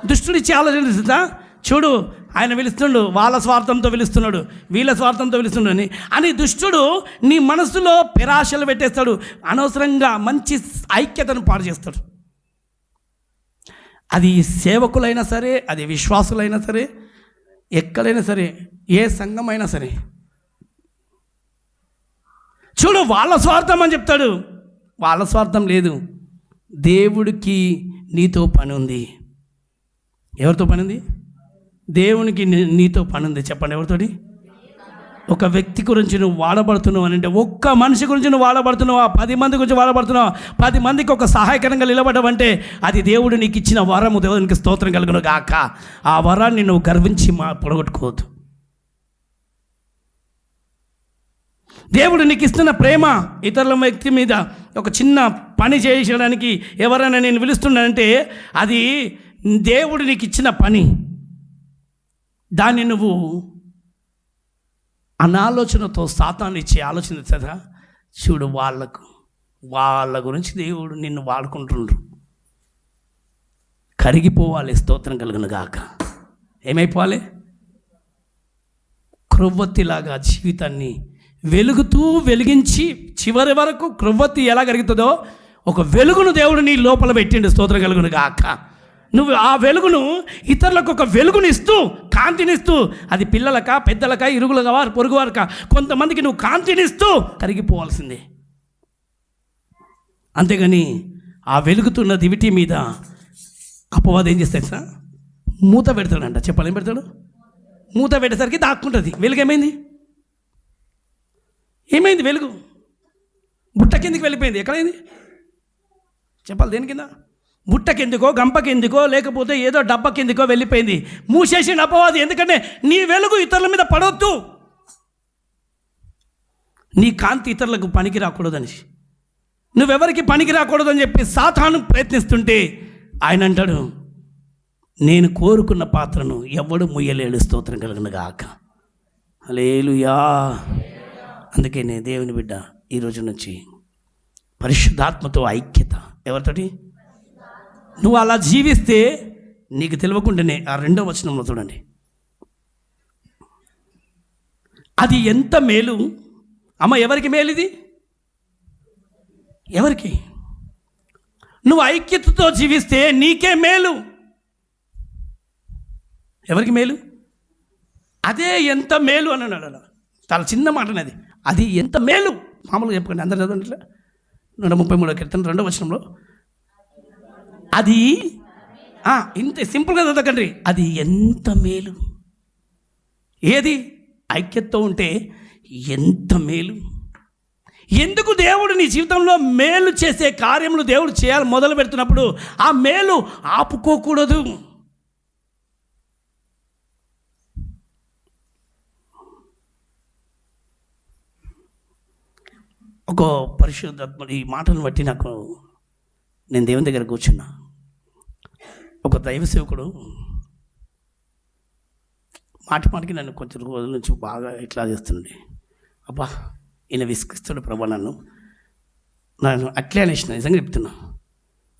దుష్టుడు ఇచ్చే ఆలోచన ఇస్తుందా? చూడు, ఆయన పిలుస్తున్నాడు, వాళ్ళ స్వార్థంతో పిలుస్తున్నాడు, వీళ్ళ స్వార్థంతో పిలుస్తున్నాడు అని దుష్టుడు నీ మనసులో పెరాశలు పెట్టేస్తాడు. అనవసరంగా మంచి ఐక్యతను పాడు చేస్తాడు. అది సేవకులైనా సరే, అది విశ్వాసులైనా సరే, ఎక్కడైనా సరే, ఏ సంఘమైనా సరే. చూడు, వాళ్ళ స్వార్థం అని చెప్తాడు. వాళ్ళ స్వార్థం లేదు. దేవుడికి నీతో పని ఉంది. ఎవరితో పని ఉంది? దేవునికి నీతో పని ఉంది. చెప్పండి, ఎవరితోటి? ఒక వ్యక్తి గురించి నువ్వు వాడబడుతున్నావు అని అంటే, ఒక్క మనిషి గురించి నువ్వు వాడబడుతున్నావా, 10 మంది గురించి వాడబడుతున్నావా, 10 మందికి ఒక సహాయకరంగా నిలబడవంటే అది దేవుడు నీకు ఇచ్చిన వరము. దేవునికి స్తోత్రం కలుగును గాక. ఆ వరాన్ని నువ్వు గర్వించి పొడగొట్టుకోవద్దు. దేవుడు నీకు ఇస్తున్న ప్రేమ ఇతరుల వ్యక్తి మీద ఒక చిన్న పని చేయడానికి ఎవరైనా నేను పిలుస్తున్నానంటే అది దేవుడు నీకు ఇచ్చిన పని, దాన్ని నువ్వు అనాలోచనతో సాతాను ఇచ్చే ఆలోచన కదా చూడు, వాళ్ళ గురించి దేవుడు నిన్ను వాడుకుంటుండ్రు. కరిగిపోవాలి. స్తోత్రం కలుగును గాక. ఏమైపోవాలి? క్రొవ్వొత్తిలాగా జీవితాన్ని వెలిగించి చివరి వరకు క్రొవ్వొత్తి ఎలా కరుగుతుందో ఒక వెలుగును దేవుడు నీ లోపల పెట్టిండు. స్తోత్రం కలుగును గాక. నువ్వు ఆ వెలుగును ఇతరులకు ఒక వెలుగునిస్తూ, కాంతినిస్తూ, అది పిల్లలకా, పెద్దలకా, ఇరుగులగా, వారు పొరుగువారుకా, కొంతమందికి నువ్వు కాంతినిస్తూ కరిగిపోవాల్సిందే. అంతేగాని ఆ వెలుగుతున్న దివిటి మీద అపవాదం ఏం చేస్తాడు సార్? మూత పెడతాడంట. చెప్పాలి, ఏం పెడతాడు? మూత పెట్టేసరికి దాక్కుంటుంది. వెలుగు ఏమైంది? వెలుగు బుట్ట కిందికి వెళ్ళిపోయింది. ఎక్కడైంది చెప్పాలి? దేని కింద? బుట్ట కిందికో, గంప కిందికో, లేకపోతే ఏదో డబ్బ కిందికో వెళ్ళిపోయింది. మూసేసిన అపవాది. ఎందుకంటే నీ వెలుగు ఇతరుల మీద పడవద్దు, నీ కాంతి ఇతరులకు పనికి రాకూడదని, నువ్వెవరికి పనికి రాకూడదని చెప్పి సాతాను ప్రయత్నిస్తుంటే ఆయన అంటాడు, నేను కోరుకున్న పాత్రను ఎవడు ముయ్యలేడు. స్తోత్రం కలుగును గాక. హల్లెలూయా. అందుకే నేను దేవుని బిడ్డ ఈరోజు నుంచి పరిశుద్ధాత్మతో ఐక్యత. ఎవరితోటి? నువ్వు అలా జీవిస్తే నీకు తెలియకుండానే ఆ 2వ వచనంలో చూడండి, అది ఎంత మేలు. అమ్మ, ఎవరికి మేలు ఇది? ఎవరికి? నువ్వు ఐక్యతతో జీవిస్తే నీకే మేలు. ఎవరికి మేలు? అదే ఎంత మేలు అని అన్నాడు. చాలా చిన్న మాట అనేది. అది ఎంత మేలు. మామూలుగా చెప్పుకోండి, అందరు చదవండి. 133వ కీర్తన 2వ వచనంలో అది ఇంత సింపుల్గా చదవకండి. అది ఎంత మేలు. ఏది? ఐక్యతతో ఉంటే ఎంత మేలు. ఎందుకు దేవుడు నీ జీవితంలో మేలు చేసే కార్యములు దేవుడు చేయాలి మొదలు పెడుతున్నప్పుడు ఆ మేలు ఆపుకోకూడదు. ఒక పరిశుద్ధాత్మ ఈ మాటలను బట్టి నేను దేవుని దగ్గర కూర్చున్నా. ఒక దైవ సేవకుడు మాటికి నన్ను కొంచెం రోజుల నుంచి బాగా ఇట్లా చేస్తుండే. అబ్బా, ఈయన విసిగిస్తాడు ప్రభా, నన్ను అట్లే అనేసిన, నిజంగా చెప్తున్నా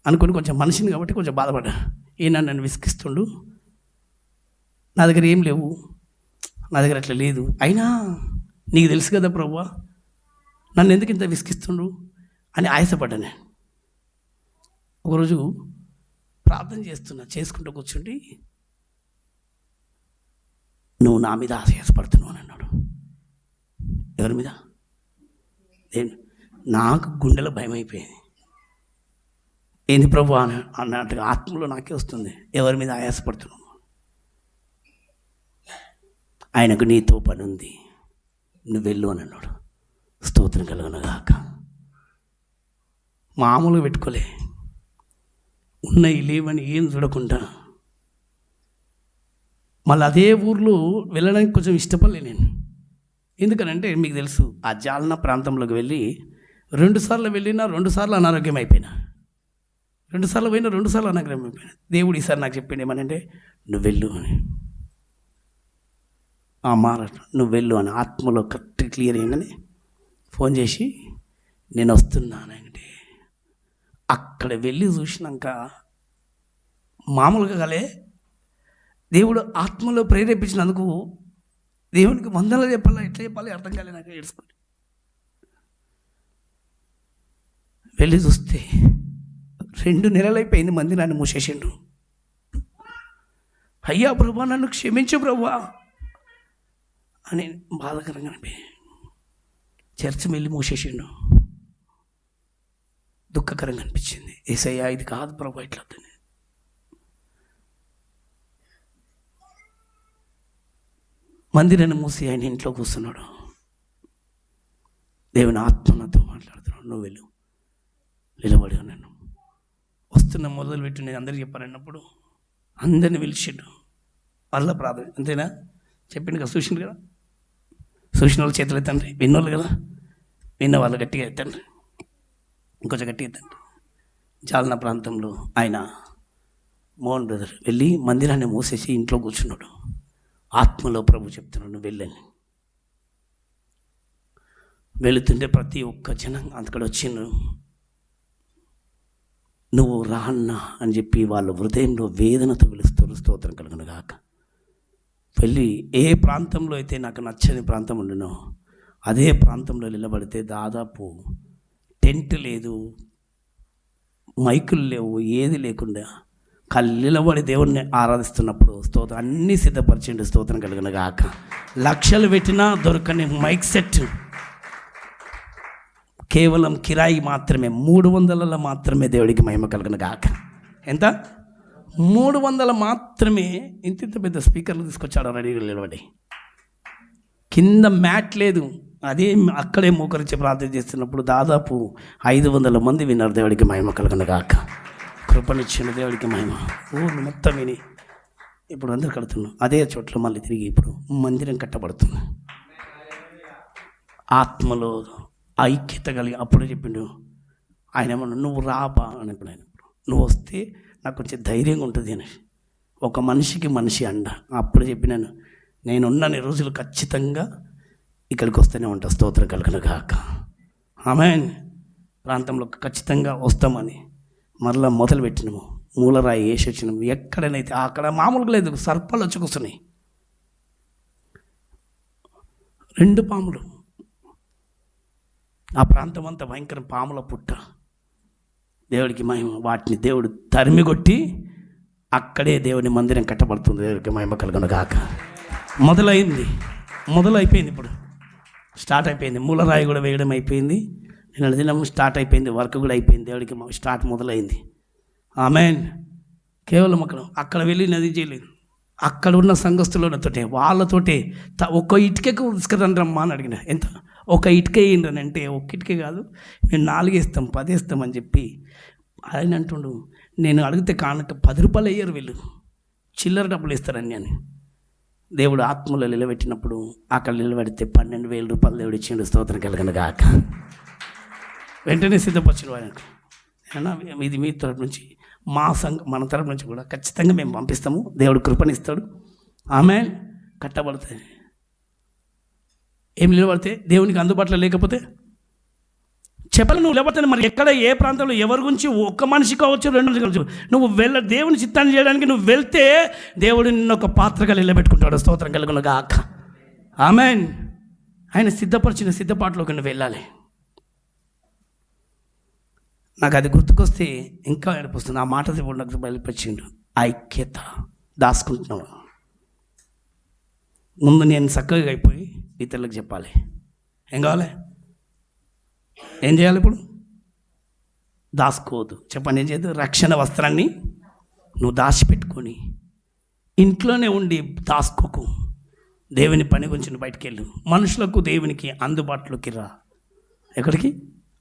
అనుకుని కొంచెం మనిషిని కాబట్టి కొంచెం బాధపడ్డా. ఈయన నన్ను విసిగిస్తుండు, నా దగ్గర ఏం లేవు, నా దగ్గర అట్లా లేదు, అయినా నీకు తెలుసు కదా ప్రభా నన్ను ఎందుకు ఇంత విసిగిస్తుండు అని ఆయాసపడ్డా. నేను ఒకరోజు ప్రార్థన చేసుకుంటూ కూర్చుండి, నువ్వు నా మీద ఆయాసపడుతున్నావు అని అన్నాడు. ఎవరి మీద? నాకు గుండెలో భయం అయిపోయింది. ఏంది ప్రభు అన్నట్టుగా ఆత్మలో నాకే వస్తుంది, ఎవరి మీద ఆయాసపడుతున్నావు? ఆయనకు నీతో పని ఉంది, నువ్వు వెళ్ళు అని అన్నాడు. స్తోత్రం కలుగును గాక. మామూలుగా పెట్టుకోలే, ఉన్నాయి లేవని ఏం చూడకుండా మళ్ళీ అదే ఊర్లో వెళ్ళడానికి కొంచెం ఇష్టపడలే నేను. ఎందుకనంటే మీకు తెలుసు, ఆ జాలనా ప్రాంతంలోకి వెళ్ళి 2 సార్లు వెళ్ళినా 2 సార్లు అనారోగ్యం అయిపోయినా, 2 సార్లు పోయినా 2 సార్లు అనారోగ్యం అయిపోయినా. దేవుడు ఈసారి నాకు చెప్పింది ఏమనంటే, నువ్వు వెళ్ళు అని. నువ్వు వెళ్ళు అని ఆత్మలో కరెక్ట్ క్లియర్ అయ్యిందని ఫోన్ చేసి నేను వస్తున్నానంటే, అక్కడ వెళ్ళి చూసినాక మామూలుగా కలే దేవుడు ఆత్మలో ప్రేరేపించినందుకు దేవునికి వందలు చెప్పాలా, ఎట్లా చెప్పాలి అర్థం కాలే నాకు. ఏడ్చుకోండి. వెళ్ళి చూస్తే 2 నెలలు అయిపోయింది, మంది నన్ను మూసేసిండు. అయ్యా ప్రభా నన్ను క్షమించు ప్రభా అని బాధకరంగా చర్చ్ వెళ్ళి మూసేసిండు. దుఃఖకరంగా అనిపించింది. యేసయ్యా ఇది కాదు ప్రభా ఇట్లా. మందిరాన్ని మూసి ఆయన ఇంట్లో కూర్చున్నాడు. దేవుని ఆత్మ నాతో మాట్లాడుతున్నాడు, నువ్వు వెళ్ళు. నిలబడి ఉన్నాను. వస్తున్న మొదలుపెట్టి నేను అందరికీ చెప్పాలన్నప్పుడు అందరిని పిలిచిండు. వాళ్ళ ప్రార్థన అంతేనా చెప్పిండు కదా, చూసిండు కదా, చూసిన వాళ్ళు చేతులు ఎత్తండి, విన్నోళ్ళు కదా, విన్న వాళ్ళు గట్టిగా ఎత్తండి, ఇంకొంచెం గట్టిగా ఎత్తండి. జాలనా ప్రాంతంలో ఆయన మోహన్ బ్రదర్ వెళ్ళి మందిరాన్ని మూసేసి ఇంట్లో కూర్చున్నాడు. ఆత్మలో ప్రభు చెప్తున్నాడు, నువ్వు వెళ్ళని. వెళుతుంటే ప్రతి ఒక్క జనం అక్కడ వచ్చిండు. నువ్వు రా అన్నా అని చెప్పి వాళ్ళ హృదయంలో వేదనతో పిలుస్తారు. స్తోత్రం కలుగును గాక. వెళ్ళి ఏ ప్రాంతంలో అయితే నాకు నచ్చని ప్రాంతం ఉండినో అదే ప్రాంతంలో నిలబడితే దాదాపు టెంట్ లేదు, మైకులు లేవు, ఏది లేకుండా నిలబడి దేవుణ్ణి ఆరాధిస్తున్నప్పుడు స్తోత్రం అన్నీ సిద్ధపరిచిండు. స్తోత్రం కలుగును గాక. లక్షలు పెట్టినా దొరకని మైక్ సెట్ కేవలం కిరాయి మాత్రమే, 300 మాత్రమే. దేవుడికి మహిమ కలుగును గాక. ఎంత? 300 మాత్రమే. ఇంత పెద్ద స్పీకర్లు తీసుకొచ్చాడు రెడీగా నిలబడి. కింద మ్యాట్ లేదు. అదే అక్కడే మోకరించి ప్రార్థన చేస్తున్నప్పుడు దాదాపు 500 మంది విన్నారు. దేవుడికి మహిమ కలుగును గాక. కృపనిచ్చిన దేవుడికి మహిమ. ఊరు మొత్తం విని ఇప్పుడు అందరు కడుతున్నాం. అదే చోట్ల మళ్ళీ తిరిగి ఇప్పుడు మందిరం కట్టబడుతుంది. ఆత్మలో ఐక్యత కలిగి అప్పుడు చెప్పిండు ఆయన, ఏమన్నా నువ్వు రాబా అని. ఇప్పుడు ఆయన, నువ్వు వస్తే నాకు కొంచెం ధైర్యంగా ఉంటుంది అని. ఒక మనిషికి మనిషి అండ. అప్పుడు చెప్పినాను, నేనున్నన్ని రోజులు ఖచ్చితంగా ఇక్కడికి వస్తూనే ఉంటా. స్తోత్రం కలుగును గాక. ఆమేన్. ప్రాంతంలో ఖచ్చితంగా వస్తామని మరలా మొదలుపెట్టినాము. మూలరాయి వేసి వచ్చినాము. ఎక్కడనైతే అక్కడ మామూలుగా లేదు, సర్పాలు వచ్చి కూర్చున్నాయి. 2 పాములు. ఆ ప్రాంతం అంతా భయంకర పాముల పుట్ట. దేవుడికి మహిమ. వాటిని దేవుడు తరిమి కొట్టి అక్కడే దేవుని మందిరం కట్టబడుతుంది. దేవుడికి మహిమ కలుగును గాక. మొదలైపోయింది. ఇప్పుడు స్టార్ట్ అయిపోయింది. మూలరాయి కూడా వేయడం అయిపోయింది. నిన్న దినం స్టార్ట్ అయిపోయింది. వర్క్ కూడా అయిపోయింది. దేవుడికి స్టార్ట్ మొదలైంది. ఆమేన్. కేవలం అక్కడ వెళ్ళి నది చేయలేదు. అక్కడ ఉన్న సంఘస్థులతోటే వాళ్ళతోటే ఒక్క ఇటుకకు తీసుకురండ్రమ్మా అని అడిగిన. ఎంత? ఒక ఇటుక వేయండి అంటే, ఒక్క ఇటుక కాదు మేము 4 వేస్తాం 10 వేస్తాం అని చెప్పి ఆయన అంటుండు. నేను అడిగితే కానుక 10 రూపాయలు వేయరు వీళ్ళు, చిల్లర డబ్బులు ఇస్తారని అని. దేవుడు ఆత్మలో నిలబెట్టినప్పుడు అక్కడ నిలబెడితే 12,000 రూపాయలు దేవుడు ఇచ్చిండు. స్తోత్రం కలుగును గాక. వెంటనే సిద్ధపరిచిన ఆయనకు, అయినా ఇది మీ తరపు నుంచి, మన తరపు నుంచి కూడా ఖచ్చితంగా మేము పంపిస్తాము. దేవుడు కృపనిస్తాడు. ఆమేన్. కట్టబడతాయి. ఏం నిలబడితే దేవునికి అందుబాటులో లేకపోతే చెప్పాలి. నువ్వు లేకపోతే మరి ఎక్కడ ఏ ప్రాంతంలో ఎవరి గురించి ఒక్క మనిషి కావచ్చు, 2 మనిషి కావచ్చు, నువ్వు దేవుని చిత్తాన్ని చేయడానికి నువ్వు వెళ్తే దేవుడు నిన్ను ఒక పాత్రగా నిలబెట్టుకుంటాడు. స్తోత్రం కలుగును గాక. ఆమేన్. ఆయన సిద్ధపరిచిన సిద్ధపాటులోకి నువ్వు వెళ్ళాలి. నాకు అది గుర్తుకొస్తే ఇంకా ఏడిపోస్తుంది. ఆ మాట దేవుడు నాకు బయలుపరిచిండు. ఐక్యత. దాచుకుంటున్నావు. ముందు నేను చక్కగా అయిపోయి ఇతరులకు చెప్పాలి. ఏం కావాలి? ఏం చేయాలి? ఇప్పుడు దాచుకోవద్దు. చెప్పండి, ఏం చేయదు? రక్షణ వస్త్రాన్ని నువ్వు దాచిపెట్టుకొని ఇంట్లోనే ఉండి దాచుకోకు. దేవుని పని గురించి నువ్వు బయటికి వెళ్ళు. మనుషులకు దేవునికి అందుబాటులోకి రా. ఎక్కడికి?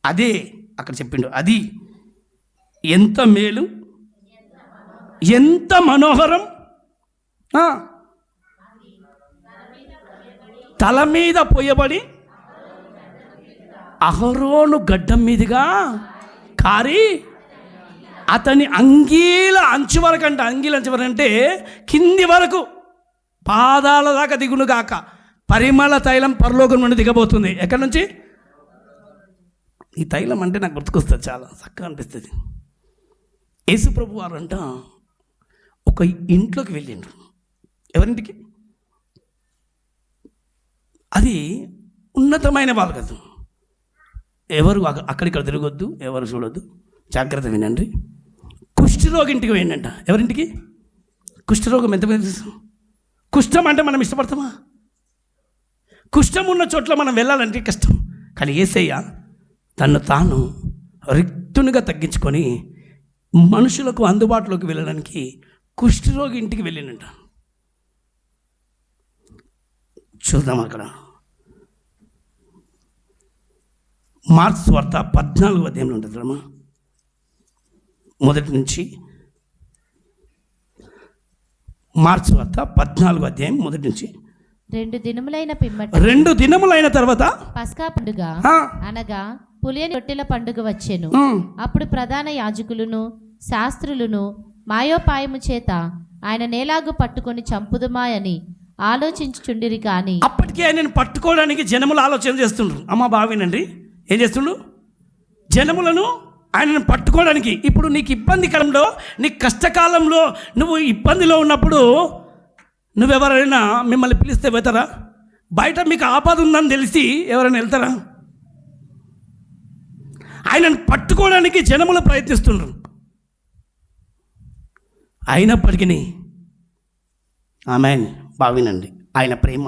అదే అక్కడ చెప్పిండు. అది ఎంత మేలు, ఎంత మనోహరం. తల మీద పోయబడి అహరోను గడ్డం మీదుగా కారి అతని అంగీల అంచు వరకు అంట. అంగీల అంచు వరకు అంటే కింది వరకు పాదాల దాకా దిగును గాక. పరిమళ తైలం పరలోకం నుండి దిగబోతుంది. ఎక్కడి నుంచి? ఈ తైలం అంటే నాకు గుర్తుకొస్తుంది, చాలా చక్కగా అనిపిస్తుంది. యేసు ప్రభు వారంట ఒక ఇంట్లోకి వెళ్ళిండ్రు. ఎవరింటికి? అది ఉన్నతమైన వాళ్ళు కదా. ఎవరు అక్కడిక్కడ తిరగొద్దు, ఎవరు చూడొద్దు. జాగ్రత్త వినండి. కుష్ఠరోగి ఇంటికి పోయిందంట. ఎవరింటికి? కుష్ఠరోగం ఎంత తెలుసు? కుష్ఠం అంటే మనం ఇష్టపడతామా? కుష్ఠం ఉన్న చోట్ల మనం వెళ్ళాలంటే కష్టం. కానీ యేసయ్య తను తాను రిక్తునిగా తగ్గించుకొని మనుషులకు అందుబాటులోకి వెళ్ళడానికి కుష్ఠరోగి ఇంటికి వెళ్ళినంట. చూద్దాం అక్కడ. మార్క్స్ వార్త 14వ అధ్యాయంలో ఉంటుంది అమ్మా. మొదటి నుంచి మార్క్స్ వార్త 14వ అధ్యాయం మొదటి నుంచి. 2 దినములైన తర్వాత పస్కా పండుగ అనగా పులియని రొట్టెల పండుగ వచ్చెను. అప్పుడు ప్రధాన యాజకులను శాస్త్రులను మాయోపాయము చేత ఆయన నేలాగు పట్టుకొని చంపుదుమా అని ఆలోచించుచుండిరి కానీ అప్పటికే ఆయనను పట్టుకోవడానికి జనములు ఆలోచన చేస్తుండ్రు. అమ్మ బావినండి, ఏం చేస్తుండ్రు? జనములను ఆయనను పట్టుకోవడానికి. ఇప్పుడు నీకు ఇబ్బందికరంలో, నీకు కష్టకాలంలో, నువ్వు ఇబ్బందిలో ఉన్నప్పుడు నువ్వెవరైనా మిమ్మల్ని పిలిస్తే వెళ్తారా? బయట మీకు ఆపద ఉందని తెలిసి ఎవరైనా వెళ్తారా? ఆయనను పట్టుకోవడానికి జనములు ప్రయత్నిస్తుండ్రు. అయినప్పటికీ ఆమెన్ బావినండి, ఆయన ప్రేమ,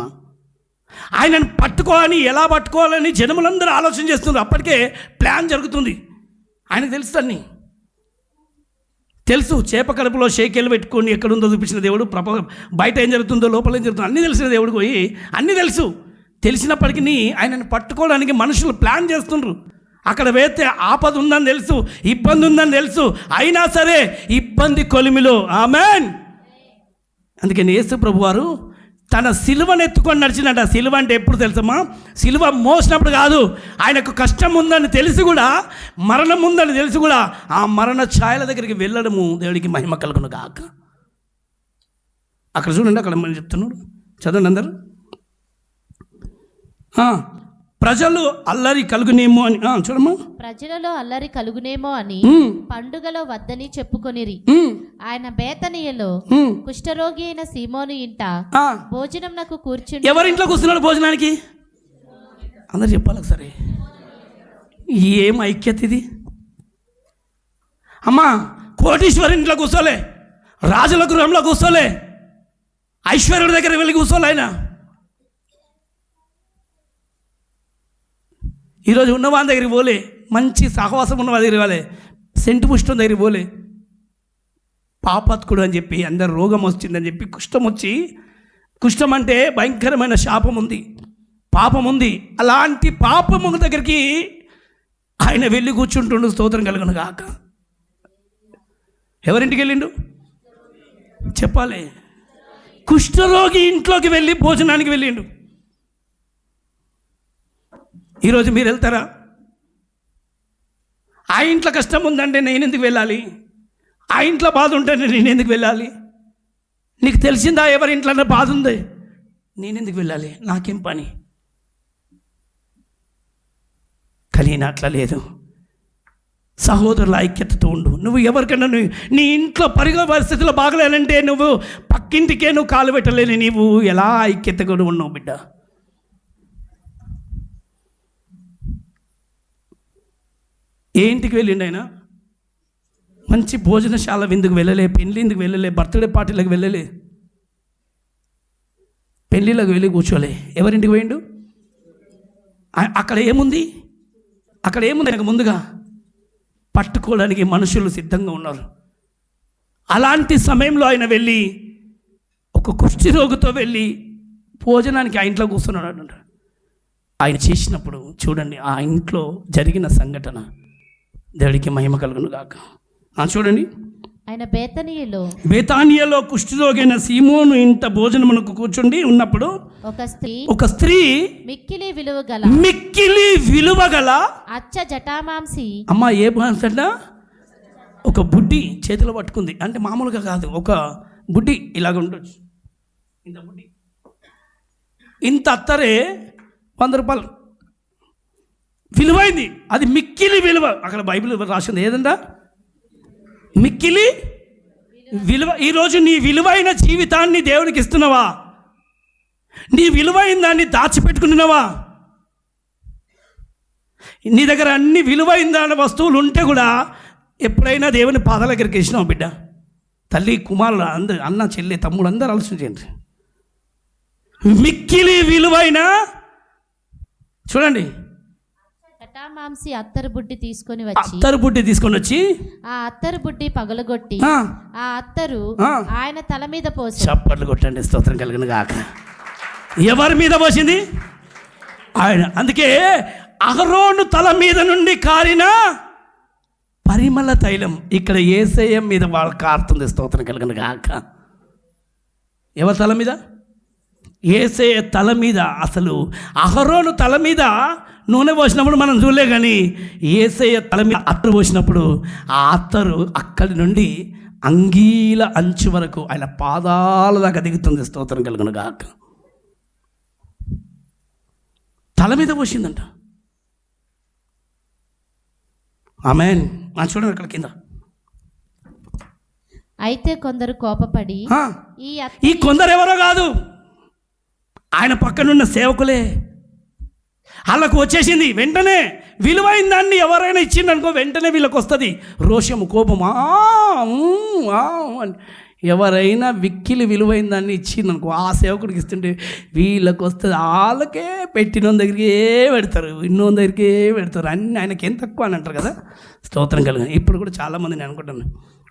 ఆయనను పట్టుకోవాలని, ఎలా పట్టుకోవాలని జనములందరూ ఆలోచన చేస్తున్నారు. అప్పటికే ప్లాన్ జరుగుతుంది. ఆయనకు తెలుసు, తెలుసు. చేప కడుపులో షేకేలు పెట్టుకొని ఎక్కడుందో చూపించిన దేవుడు, బయట ఏం జరుగుతుందో, లోపల ఏం జరుగుతుందో అన్నీ తెలిసిన దేవుడు పోయి అన్నీ తెలుసు. తెలిసినప్పటికీ ఆయనను పట్టుకోవడానికి మనుషులు ప్లాన్ చేస్తుండ్రు. అక్కడ వేస్తే ఆపద ఉందని తెలుసు, ఇబ్బంది ఉందని తెలుసు. అయినా సరే ఇబ్బంది కొలిమిలో ఆమెన్. అందుకని యేసు ప్రభు వారు తన సిలువను ఎత్తుకొని నడిచినట్ట. సిలువ అంటే ఎప్పుడు తెలుసమ్మా? సిలువ మోసినప్పుడు కాదు. ఆయనకు కష్టం ఉందని తెలిసి కూడా, మరణం ఉందని తెలిసి కూడా ఆ మరణ ఛాయల దగ్గరికి వెళ్ళడము దేవుడికి మహిమ కలుగును గాక. అక్కడ చూడండి, అక్కడ మనం చెప్తున్నాడు, చదవండి అందరు. ప్రజలు అల్లరి కలుగునేమో అని చూడమ్మా. ప్రజలలో అల్లరి కలుగునేమో అని పండుగలో వద్దని చెప్పుకొనిరి. ఆయన బేతనియలో కుష్ఠరోగి అయిన సీమోను ఇంట భోజనం నాకు కూర్చుని. ఎవరింట్లో కూర్చున్నాడు భోజనానికి? అందరు చెప్పాలి సరే. ఏం ఐక్యత ఇది అమ్మా! కోటీశ్వరి ఇంట్లో కూర్చోలే, రాజుల గృహంలో కూర్చోలే, ఐశ్వర్యుడి దగ్గర వెళ్ళి కూర్చోలే. ఆయన ఈరోజు ఉన్న వాళ్ళ దగ్గరికి పోలే, మంచి సహవాసం ఉన్న వాళ్ళ దగ్గరికి పోలే, సెంటు పుష్టం దగ్గరికి పోలే. పాపత్కుడు అని చెప్పి అందరు రోగం వచ్చిందని చెప్పి కుష్ఠం వచ్చి, కుష్ఠం అంటే భయంకరమైన శాపం ఉంది, పాపం ఉంది. అలాంటి పాపము దగ్గరికి ఆయన వెళ్ళి కూర్చుంటుండు. స్తోత్రం కలుగును గాక. ఎవరింటికి వెళ్ళిండు చెప్పాలి? కుష్ఠరోగి ఇంట్లోకి వెళ్ళి భోజనానికి వెళ్ళిండు. ఈరోజు మీరు వెళ్తారా? ఆ ఇంట్లో కష్టం ఉందంటే నేను ఎందుకు వెళ్ళాలి? ఆ ఇంట్లో బాధ ఉంటే నేను ఎందుకు వెళ్ళాలి? నీకు తెలిసిందా ఎవరి ఇంట్లో బాధ ఉంది? నేను ఎందుకు వెళ్ళాలి? నాకేం పని? కానీ అట్లా లేదు. సహోదరుల ఐక్యతతో ఉండు. నువ్వు ఎవరికైనా నీ ఇంట్లో పరిస్థితుల్లో బాగలేనంటే నువ్వు పక్కింటికే నువ్వు కాలు పెట్టలేని నీవు ఎలా ఐక్యత కూడా ఉన్నావు బిడ్డ? ఏ ఇంటికి వెళ్ళిండు ఆయన? మంచి భోజనశాల విందుకు వెళ్ళలే, పెళ్ళి ఎందుకు వెళ్ళలే, బర్త్డే పార్టీలకు వెళ్ళలే, పెళ్ళిళ్ళకు వెళ్ళి కూర్చోలే. ఎవరింటికి పోయిండు? అక్కడ ఏముంది? అక్కడ ఏముంది? ఆయనకు ముందుగా పట్టుకోవడానికి మనుషులు సిద్ధంగా ఉన్నారు. అలాంటి సమయంలో ఆయన వెళ్ళి ఒక కుష్టి రోగితో వెళ్ళి భోజనానికి ఆ ఇంట్లో కూర్చున్నాడు అంట. ఆయన చేసినప్పుడు చూడండి, ఆ ఇంట్లో జరిగిన సంఘటన దేవుడికి మహిమ కలుగును గాక. చూడండి, ఆయన బేతానియలో కుష్ఠరోగైన సీమోను ఇంట భోజనమునకు కూర్చుండి ఉన్నప్పుడు ఒక స్త్రీ మిక్కిలి విలువగల అచ్చ జటామాంసి. అమ్మ ఏ భాష? ఒక బుడ్డి చేతిలో పట్టుకుంది. అంటే మామూలుగా కాదు, ఒక బుడ్డి ఇలాగ ఉండొచ్చు, ఇంత బుడ్డి, ఇంత అత్తరే 100 రూపాయలు విలువైంది. అది మిక్కిలి విలువ. అక్కడ బైబిల్ రాసింది ఏదంట? మిక్కిలి విలువ. ఈరోజు నీ విలువైన జీవితాన్ని దేవునికి ఇస్తున్నావా? నీ విలువైన దాన్ని దాచిపెట్టుకున్నావా? నీ దగ్గర అన్ని విలువైన దాని వస్తువులు ఉంటే కూడా ఎప్పుడైనా దేవుని పాదాల దగ్గరికి ఇచ్చినావు బిడ్డ? తల్లి, కుమారుడు, అందరు, అన్న, చెల్లి, తమ్ముడు అందరూ ఆలోచించండి. మిక్కిలి విలువైన చూడండి, జటామాంసి అత్తరు బుడ్డి తీసుకొని వచ్చి ఆ అత్తరు బుడ్డి పగలగొట్టి ఆ అత్తరు ఆయన తల మీద పోసి. చప్పట్లు కొట్టండి, స్తోత్రం కలిగిన గాక. ఎవరి మీద పోసింది? ఆయన. అందుకే అహరోను తల మీద నుండి కారిన పరిమళ తైలం ఇక్కడ యేసయ్య మీద వాళ్ళు కారుతుంది. స్తోత్రం కలిగిన గాక. ఎవరి తల మీద? యేసయ్య తల మీద. అసలు అహరోను తల మీద నూనె పోసినప్పుడు మనం చూడలే, కానీ యేసయ్య తల మీద అత్తరు పోసినప్పుడు ఆ అత్తరు అక్కడి నుండి అంగీల అంచు వరకు ఆయన పాదాల దాకా దిగుతుంది. స్తోత్రం కలుగును గాక. తల మీద పోసిందంట. ఆమేన్. చూడండి అక్కడ కింద. అయితే కొందరు కోపపడి ఈ కొందరు ఎవరో కాదు, ఆయన పక్కనున్న సేవకులే. వాళ్ళకు వచ్చేసింది వెంటనే. విలువైన దాన్ని ఎవరైనా ఇచ్చిందనుకో వెంటనే వీళ్ళకి వస్తుంది రోషము, కోపం. అని ఎవరైనా విక్కిలి విలువైన దాన్ని ఇచ్చిందనుకో ఆ సేవకుడికి ఇస్తుంటే వీళ్ళకి వస్తుంది. వాళ్ళకే పెట్టిన దగ్గరికే పెడతారు, ఇన్నోని దగ్గరికే పెడతారు. అన్నీ ఆయనకి ఏం తక్కువ అని అంటారు కదా. స్తోత్రం కలిగిన. ఇప్పుడు కూడా చాలామంది నేను అనుకుంటాను,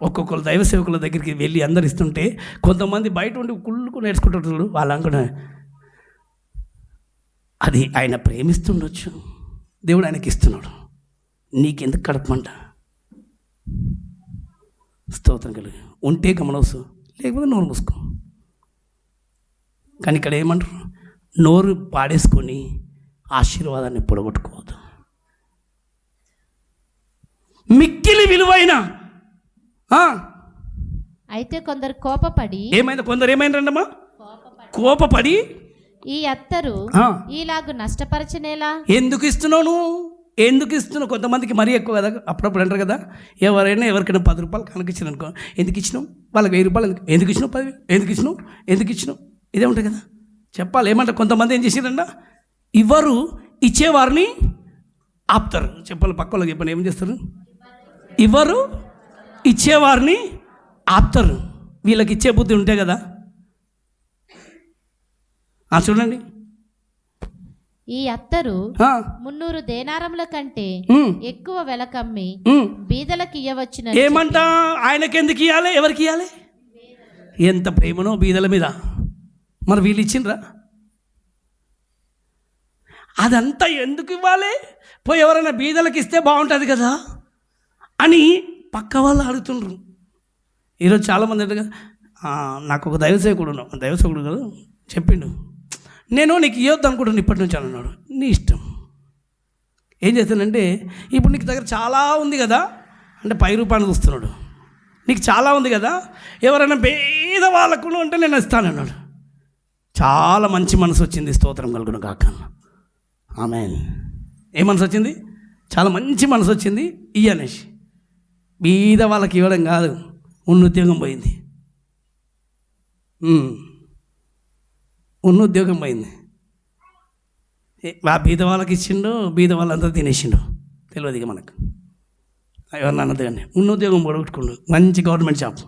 ఒక్కొక్కరు దైవ సేవకుల దగ్గరికి వెళ్ళి అందరు ఇస్తుంటే కొంతమంది బయట ఉండి కుళ్ళుకు నేర్చుకుంటారు. వాళ్ళు అనుకున్న అది ఆయన ప్రేమిస్తుండొచ్చు, దేవుడు ఆయనకి ఇస్తున్నాడు. నీకెందుకు కడపమంట? స్తోత్రం కలిగి ఉంటే గమనవసు, లేకపోతే నోరు మూసుకో. కానీ ఇక్కడ ఏమంటారు, నోరు పాడేసుకొని ఆశీర్వాదాన్ని పొడగొట్టుకోవద్దు. మిక్కిలి విలువైన అయితే కొందరు కోపపడి కొందరు ఏమైందండమ్మా? కోపపడి ఈ అత్తరు ఈలాగు నష్టపరచనేలా? ఎందుకు ఇస్తున్నావు? కొంతమందికి మరీ ఎక్కువ కదా. అప్పుడప్పుడు అంటారు కదా, ఎవరికైనా 10 రూపాయలు కనుక అనుకో, ఎందుకు ఇచ్చినావు? వాళ్ళకి 1000 రూపాయలు ఎందుకు ఇచ్చినావు? 10,000 ఎందుకు ఇచ్చినావు? ఇదే ఉంటుంది కదా. చెప్పాలి. ఏమంటారు కొంతమంది ఏం చేసిరంట, ఇవ్వరు, ఇచ్చేవారిని ఆపుతారు. చెప్పాలి, పక్కలోకి చెప్పండి, ఏం చేస్తారు? ఇవ్వరు, ఇచ్చేవారిని ఆపుతారు. వీళ్ళకి ఇచ్చే బుద్ధి ఉంటే కదా. చూడండి, ఈ అత్తరు 300 దేనారముల కంటే ఎక్కువ వెల కమ్మి బీదలకు ఇయ్యవచ్చును. ఏమంట? ఆయనకెందుకు ఇవ్వాలి? ఎవరికి ఇవ్వాలి? ఎంత ప్రేమనో బీదల మీద. మరి వీళ్ళు ఇచ్చిండ్రా? అదంతా ఎందుకు ఇవ్వాలి? పోయి ఎవరైనా బీదలకు ఇస్తే బాగుంటుంది కదా అని పక్క వాళ్ళు అడుగుతుండ్రు. ఈరోజు చాలామంది అంటే నాకు ఒక దైవసేవకుడు కదా చెప్పిండు, నేను నీకు ఇవ్వద్దు అనుకుంటాను ఇప్పటి నుంచి అన్నాడు. నీ ఇష్టం. ఏం చేస్తానంటే, ఇప్పుడు నీకు దగ్గర చాలా ఉంది కదా అంటే 10 రూపాయలు చూస్తున్నాడు. నీకు చాలా ఉంది కదా, ఎవరైనా పేద వాళ్ళకు అంటే నేను ఇస్తానన్నాడు. చాలా మంచి మనసు వచ్చింది. స్తోత్రం కలుగును గాక. ఆమేన్. ఏ మనసు వచ్చింది? చాలా మంచి మనసు వచ్చింది. ఇయ్యనేసి బీద వాళ్ళకి ఇవ్వడం కాదు, ఉన్న ఉద్యోగం పోయింది. ఉన్న ఉద్యోగం పోయింది. ఆ బీద వాళ్ళకి ఇచ్చిండో, బీద వాళ్ళంతా తినేసిండో తెలియదు ఇక మనకు. ఎవరిని అన్నది కానీ ఉన్న ఉద్యోగం పొడగొట్టుకుండు. మంచి గవర్నమెంట్ జాబ్,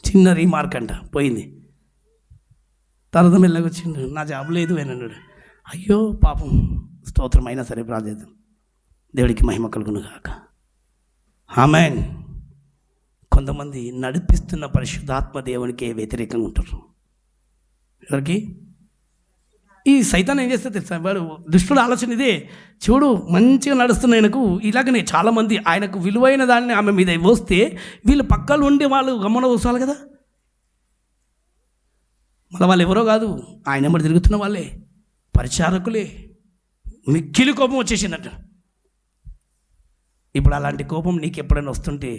చిన్న రీమార్క్ అంట, పోయింది. తర్వాత మెల్లగా వచ్చిండు, నా జాబ్ లేదు అని అన్నాడు. అయ్యో పాపం. స్తోత్రం. అయినా సరే ప్రార్థిద్దాం. దేవుడికి మహిమ కలుగును గాక. ఆమేన్. కొంతమంది నడిపిస్తున్న పరిశుద్ధాత్మ దేవునికి వ్యతిరేకంగా ఉంటారు. ఎవరికి? ఈ సైతాన్ ఏం చేస్తే తెలుసా, వాడు దుష్టుడు ఆలోచన ఇదే. చూడు, మంచిగా నడుస్తున్న ఆయనకు ఇలాగనే చాలామంది ఆయనకు విలువైన దాన్ని ఆమె మీద వస్తే వీళ్ళు పక్కలు ఉండి వాళ్ళు గమనం వస్తారు కదా. మళ్ళీ వాళ్ళు ఎవరో కాదు, ఆయన ఎమ్మడి తిరుగుతున్న వాళ్ళే, పరిచారకులే. మిక్కిలి కోపం వచ్చేసిందట. ఇప్పుడు అలాంటి కోపం నీకు ఎప్పుడైనా వస్తుంటే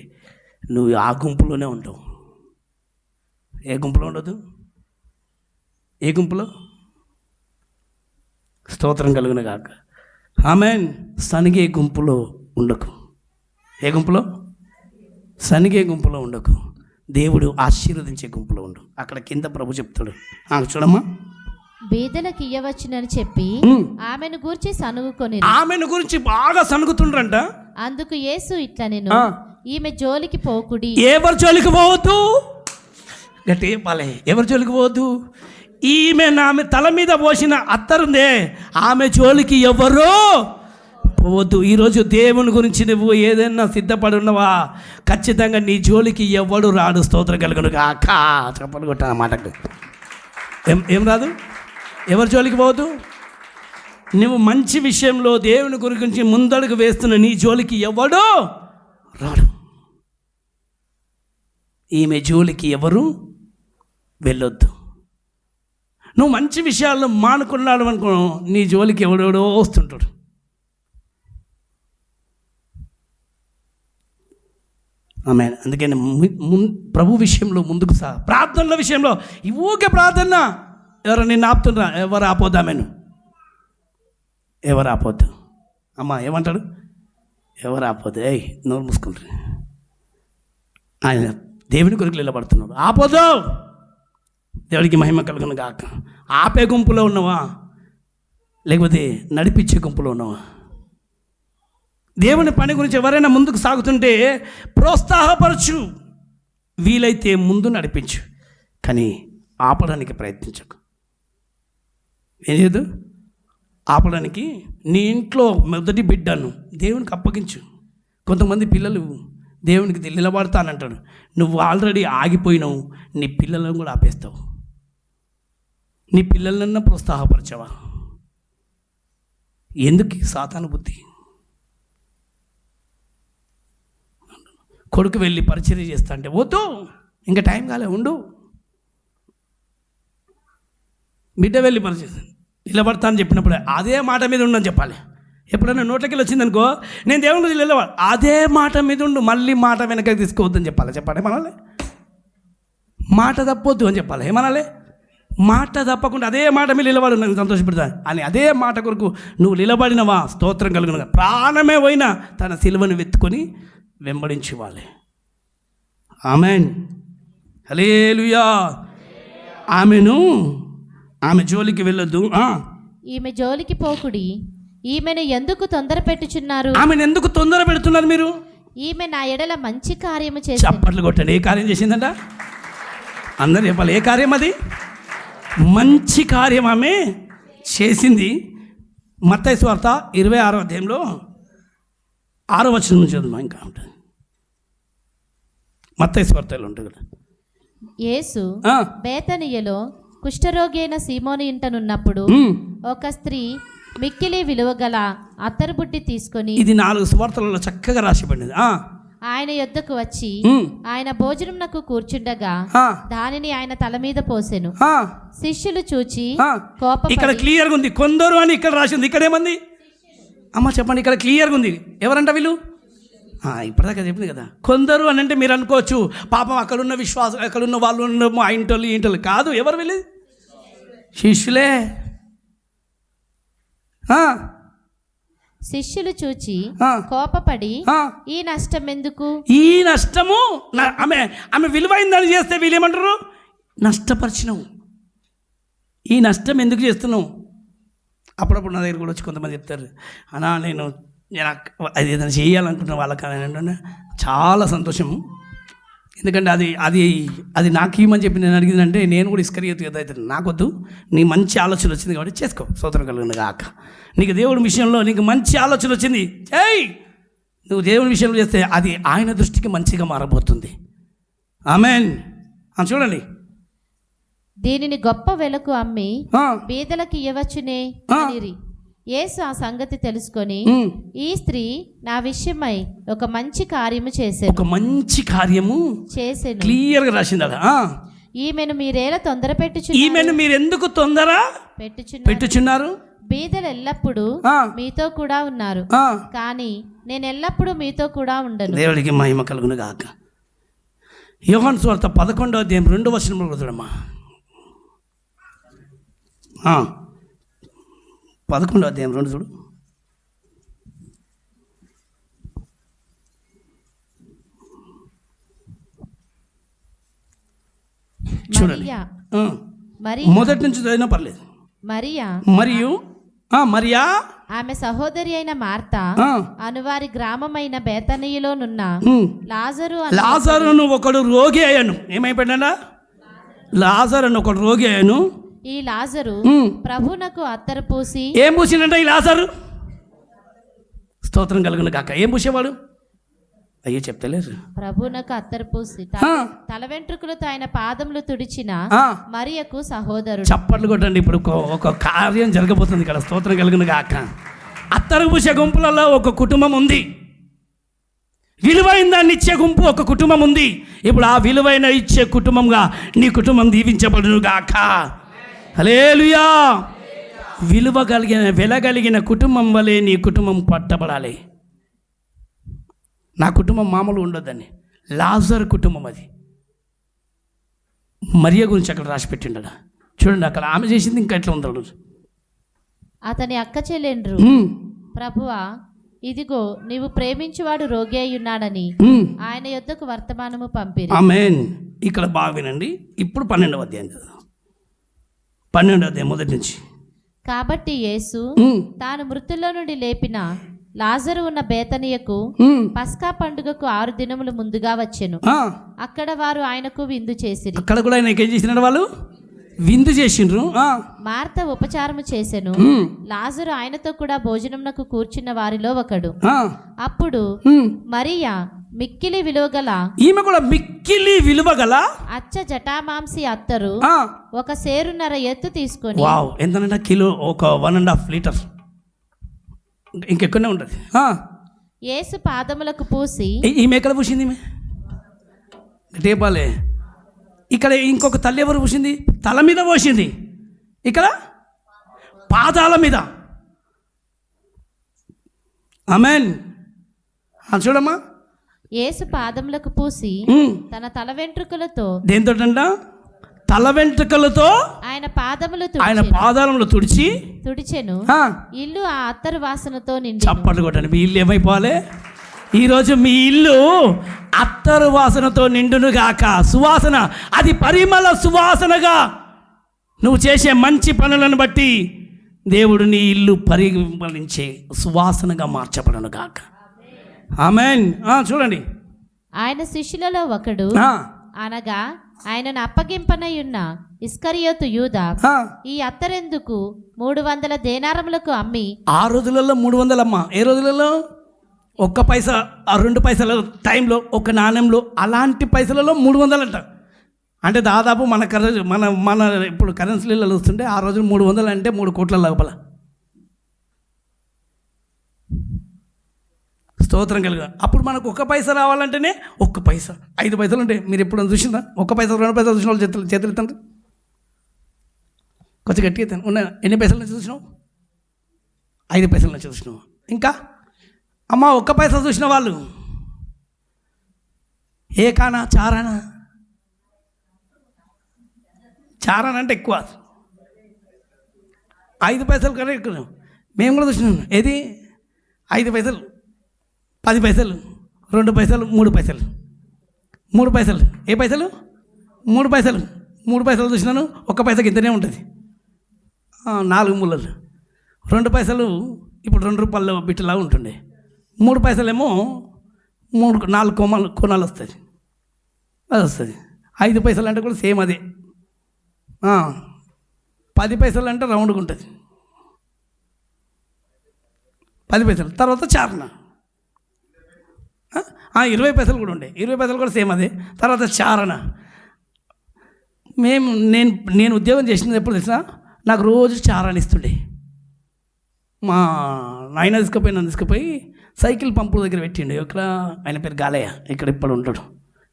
నువ్వు ఆ గుంపులోనే ఉంటావు. ఏ గుంపులో ఉండదు? ఏ గుంపులో? స్తోత్రం కలుగును గాక. ఆమేన్. సనిగే గుంపులో ఉండకు. ఏ గుంపులో? సనిగే గుంపులో ఉండకు. దేవుడు ఆశీర్వదించే గుంపులో ఉండు. అక్కడ కింద ప్రభు చెప్తాడు, చూడమ్మా, బీదలకు ఇయ్యవచ్చునని చెప్పి ఆమెను గురించి సనుగుకొని, ఆమెను గురించి బాగా సనుగుతుండ్రంట. అందుకు యేసు ఇట్లా, నేను ఈమె జోలికి పోకుడి. ఎవరి జోలికి పోవద్దు? గట్టి పాలే. ఎవరి జోలికి పోవద్దు? ఆమె తల మీద పోసిన అత్తరుందే, ఆమె జోలికి ఎవరో పోవద్దు. ఈరోజు దేవుని గురించి నువ్వు ఏదైనా సిద్ధపడి ఉన్నావా, ఖచ్చితంగా నీ జోలికి ఎవడు రాడు. స్తోత్రం కలుగును గాక. చెప్పలు కొట్ట మాటకు ఏం రాదు. ఎవరి జోలికి పోవద్దు? నువ్వు మంచి విషయంలో దేవుని గురించి ముందడుగు వేస్తున్న నీ జోలికి ఎవడో రాడు. ఈమె జోలికి ఎవరు వెళ్ళొద్దు. నువ్వు మంచి విషయాల్లో మానుకున్నాడు అనుకో, నీ జోలికి ఎవడెవడో వస్తుంటాడు. ఆమె అందుకని ప్రభు విషయంలో ముందుకు ప్రార్థనల విషయంలో ఈ ఊకే ప్రార్థన ఎవరు నిన్ను ఆపుతున్నా ఎవరు ఆపోద్దు ఆమెను, ఎవరు ఆపోద్దు. అమ్మ ఏమంటాడు, ఎవరు ఆపోద్దు, ఏయ్ నోరు మూసుకుంటారు. ఆయన దేవుని కొరకు నిలబడుతున్నాడు, ఆపోద్దు. దేవుడికి మహిమ కలుగును గాక. ఆపే గుంపులో ఉన్నావా లేకపోతే నడిపించే గుంపులో ఉన్నావా? దేవుని పని గురించి ఎవరైనా ముందుకు సాగుతుంటే ప్రోత్సాహపరచు, వీలైతే ముందు నడిపించు, కానీ ఆపడానికి ప్రయత్నించకు. ఏం లేదు, ఆపడానికి నీ ఇంట్లో మొదటి బిడ్డను దేవునికి అప్పగించు. కొంతమంది పిల్లలు దేవునికి నిలబడతానంటాడు, నువ్వు ఆల్రెడీ ఆగిపోయినావు, నీ పిల్లలను కూడా ఆపేస్తావు. నీ పిల్లలన్నా ప్రోత్సాహపరచవా? ఎందుకు సాతాను బుద్ధి? కొడుకు వెళ్ళి పరిచర్య చేస్తా అంటే వద్దు, ఇంకా టైం కాలే, ఉండు. బిడ్డ వెళ్ళి పరిచయం నిలబడతా అని చెప్పినప్పుడు అదే మాట మీద ఉండని చెప్పాలి. ఎప్పుడైనా నోట్లకి వచ్చిందనుకో, నేను దేవుని గురించి నిలబడి అదే మాట మీద ఉండు, మళ్ళీ మాట వెనకకి తీసుకోవద్దని చెప్పాలి. చెప్పాలి ఏమనాలి, మాట తప్పొద్దు అని చెప్పాలి. ఏమనాలి, మాట తప్పకుండా అదే మాట మీద నిలబడి నేను సంతోషపెడతా అని అదే మాట కొరకు నువ్వు నిలబడినవా, స్తోత్రం కలుగునుగా. ప్రాణమే పోయినా తన సిలువను వెతుకొని వెంబడించేవాళ్ళే. ఆమెన్, హల్లెలూయా. ఆమె జోలికి వెళ్ళొద్దు. ఈమె జోలికి పోకుడి, ఈమెను ఎందుకు తొందర పెట్టుచున్నారు? ఆమెను ఎందుకు తొందర పెడుతున్నారు మీరు? ఈమె నా ఎడల మంచి కార్యము చేసి. చప్పట్లు కొట్టండి. ఏ కార్యం చేసిందంట? అందరు చెప్పాలి, ఏ కార్యం అది? మంచి కార్యం ఆమె చేసింది. మత్తయి సువార్త 26వ అధ్యాయంలో 6వ వచనం నుంచి చదువు. ఇంకా ఉంటుంది మత్తయి సువార్తలో ఉంటుంది కదా. యేసు బేతనియలో కుష్ఠరోగి అయిన సీమోను ఇంటనున్నప్పుడు ఒక స్త్రీ మిక్కిలి విలువగల అత్తరు బుడ్డి తీసుకొని, ఇది 4 సువార్తలలో చక్కగా రాసిపడింది. ఆయన యొద్దకు వచ్చి ఆయన భోజనంనకు కూర్చుండగా దానిని ఆయన తల మీద పోసెను. శిష్యులు చూచి కోపం. ఇక్కడ క్లియర్గా ఉంది, కొందరు అని ఇక్కడ రాసింది. ఇక్కడ ఏమంది అమ్మ చెప్పండి? ఇక్కడ క్లియర్గా ఉంది. ఎవరంట వీళ్ళు? ఇప్పటిదాకా చెప్పింది కదా. కొందరు అని అంటే మీరు అనుకోవచ్చు, పాపం అక్కడున్న విశ్వాసం, అక్కడున్న వాళ్ళు ఆ ఇంటోళ్ళు కాదు. ఎవరు వీళ్ళు? శిష్యులే. శిష్యులు చూచి కోపపడి, ఈ నష్టం ఎందుకు? ఈ నష్టము ఆమె విలువైందని చేస్తే వీళ్ళేమంటారు? నష్టపరిచినావు. ఈ నష్టం ఎందుకు చేస్తున్నావు? అప్పుడప్పుడు నా దగ్గర కూడా వచ్చి కొంతమంది చెప్తారు, అన్నా నేను అది ఏదైనా చేయాలనుకుంటున్న వాళ్ళకి చాలా సంతోషము. ఎందుకంటే అది నాకు ఏమని చెప్పి నేను అడిగిందంటే, నేను కూడా ఇస్కరియోతు కదా అయితే నాకొద్దు, నీ మంచి ఆలోచన వచ్చింది కాబట్టి చేసుకో, స్తోత్రం కలుగును గాక. నీకు దేవుడి విషయంలో నీకు మంచి ఆలోచన వచ్చింది, ఏయ్ నువ్వు దేవుని విషయంలో చేస్తే అది ఆయన దృష్టికి మంచిగా మారబోతుంది. ఆమెన్. చూడండి, దీనిని గొప్ప వెలకు అమ్మి బీదలకు ఇవ్వచ్చునే అనిరి. యేసు ఆ సంగతి తెలుసుకొని, ఈ స్త్రీ నా విషయమై ఒక మంచి కార్యము చేసేను. ఒక మంచి కార్యము చేసేను. క్లియర్గా రాసింది అలా. ఈమెను మీరేలా తొందర పెట్టుచున్నారు? ఈమెను మీరు ఎందుకు తొందర పెట్టుచున్నారు? బీదలు ఎల్లప్పుడూ మీతో కూడా ఉన్నారు, కానీ నేను ఎల్లప్పుడూ మీతో కూడా ఉండను. దేవుడికి మహిమ కలుగును గాక. యోహాను సువార్త 11వ అధ్యాయం 2వ వచనంలో చదవమ్మా. 11వ అధ్యాయం 2 చూడు. చూడండి, మొదటి నుంచి చదివినా పర్లేదు. మరియా ఆమె సహోదరి అయిన మార్తా అనువారి గ్రామమైన బేతనీయులోనున్న లాజరును ఒకడు రోగి అయ్యాను. ఏమైపోయాడా? లాజరు ఒకడు రోగి అయ్యాను. ఈ లాజరు ప్రభునకు అత్తరు పూసి. ఏం పూసిందంట ఈ లాజరు? స్తోత్రం కలుగును కాక. ఏం పూసేవాడు? అయ్యో చెప్తలేరు. ప్రభునకు అత్తరు పూసి తల వెంట్రుకలతో ఆయన పాదములు తుడిచిన మరియకు సహోదరుడు. చప్పట్లు కొట్టండి. ఇప్పుడు ఒక కార్యం జరగబోతుంది ఇక్కడ. స్తోత్రం కలుగును గాక. అత్తరు పూసే గుంపులలో ఒక కుటుంబం ఉంది, విలువైన దాన్ని ఇచ్చే గుంపు ఒక కుటుంబం ఉంది. ఇప్పుడు ఆ విలువైన ఇచ్చే కుటుంబంగా నీ కుటుంబం దీవించబడును గాక. హల్లెలూయా. వెలగలిగిన కుటుంబం వలె నీ కుటుంబం పట్టబడాలి. నా కుటుంబం మామూలు ఉండొద్దని, లాజర్ కుటుంబం అది. మరియ గురించి అక్కడ రాసి పెట్టిండ చూడండి, అక్కడ ఆమె చేసింది ఇంకా ఎట్లా ఉందో. అతని అక్క చెల్లెండ్రు, ప్రభువా, ఇదిగో నీవు ప్రేమించువాడు రోగి అయి ఉన్నాడని ఆయన యొద్దకు వర్తమానము పంపిరి. ఆమేన్. ఇక్కడ బాగా వినండి. ఇప్పుడు 12వ అధ్యాయం కదా, 12వ అధ్యాయం మొదటి నుంచి. కాబట్టి యేసు తాను మృతుల్లో నుండి లేపిన లాజరు ఉన్న బేతనియకు పస్కా పండుగకు 6 దినములు ముందుగా వచ్చెను. అక్కడ వారు ఆయనకు విందు చేసిరి. అక్కడ కూడా ఆయన ఏం చేసినారు? వాళ్ళు విందు చేసిండ్రు. మార్త ఉపచారము చేసెను. లాజరు ఆయనతో కూడా భోజనమునకు కూర్చున్న వారిలో ఒకడు. అప్పుడు మరియా మిక్కిలి విలువగల, ఈమె కూడా మిక్కిలి విలువగల అచ్చ జటామాంసి అత్తరు 1 సేరున్నర ఎత్తు తీసుకొని, వావ్, ఎంతనంటే కిలో, ఒక 1.5 లీటర్, ఇంకెక్కడనే ఉంటుంది. యేసు పాదములకు పూసి, ఈమె ఎక్కడ పూసింది? ఈమె టేపాలే. ఇక్కడ ఇంకొక తల్లి ఎవరు పూసింది? తల మీద పోసింది. ఇక్కడ పాదాల మీద. ఆమేన్. చూడమ్మా, యేసు పాదములకు పూసి తన తల వెంట్రుకలతో, దేంతోటంట? తల వెంట్రుకలతో ఆయన పాదాలను తుడిచెను. ఇల్లు ఆ అత్తరు వాసనతో నిండి. చప్పట్లు కొట్టండి. మీ ఇల్లు ఏమైపోవాలి? ఈరోజు మీ ఇల్లు అత్తరు వాసనతో నిండును గాక. సువాసన, అది పరిమళ సువాసనగా నువ్వు చేసే మంచి పనులను బట్టి దేవుడు నీ ఇల్లు పరిమళించే సువాసనగా మార్చబడను గాక. ఆమేన్. చూడండి, ఆయన శిష్యులలో ఒకడు, అనగా ఆయనను అప్పగింపనై ఉన్న ఇస్కరియోతు యూదా, ఈ అత్తరెందుకు 300 దేనారములకు అమ్మి. ఆ రోజులలో 300 అమ్మ. ఏ రోజులలో? 1 పైసా, 2 పైసల టైంలో, ఒక నాణ్యంలో, అలాంటి పైసలలో 300 అంట. అంటే దాదాపు మన ఇప్పుడు కరెన్సీలలో వస్తుంటే ఆ రోజు 300 అంటే 3 కోట్ల లోపల. స్తోత్రం కలుగా. అప్పుడు మనకు 1 పైసా రావాలంటేనే 1 పైసా, 5 పైసలు ఉంటాయి. మీరు ఎప్పుడు చూసిందా? 1 పైసా, 2 పైసలు చూసిన వాళ్ళు చేతులు ఎత్తండి. కొంచెం గట్టిగా ఎత్తాను. ఉన్న ఎన్ని పైసల నుంచి చూసినావు? 5 పైసల నుంచి చూసినావు. ఇంకా అమ్మ 1 పైసా చూసిన వాళ్ళు ఏ కానా? చారానా? చారానా అంటే ఎక్కువ, 5 పైసలు కన్నా ఎక్కువ. మేము కూడా చూసినాం. ఏది? 5 పైసలు, 10 పైసలు, 2 పైసలు, 3 పైసలు. 3 పైసలు. ఏ పైసలు? 3 పైసలు. 3 పైసలు చూసినాను. 1 పైసకి ఇంతనే ఉంటుంది. 4 ముళ్ళలు. 2 పైసలు ఇప్పుడు 2 రూపాయల బిట్టలా ఉంటుండే. 3 పైసలేమో 4 కోణాలు వస్తుంది. అది వస్తుంది. 5 పైసలు అంటే కూడా సేమ్ అదే. 10 పైసలు అంటే రౌండ్గా ఉంటుంది. 10 పైసలు తర్వాత చారణ. 20 పైసలు కూడా ఉండే. 20 పైసలు కూడా సేమ్ అదే. తర్వాత చారణ. నేను ఉద్యోగం చేసింది ఎప్పుడు తెలిసినా, నాకు రోజు చారణ ఇస్తుండే. మా నాయన తీసుకుపోయి సైకిల్ పంపు దగ్గర పెట్టిండు. ఇక్కడ ఆయన పేరు గాలయ్య, ఇక్కడ ఇప్పుడు ఉంటాడు,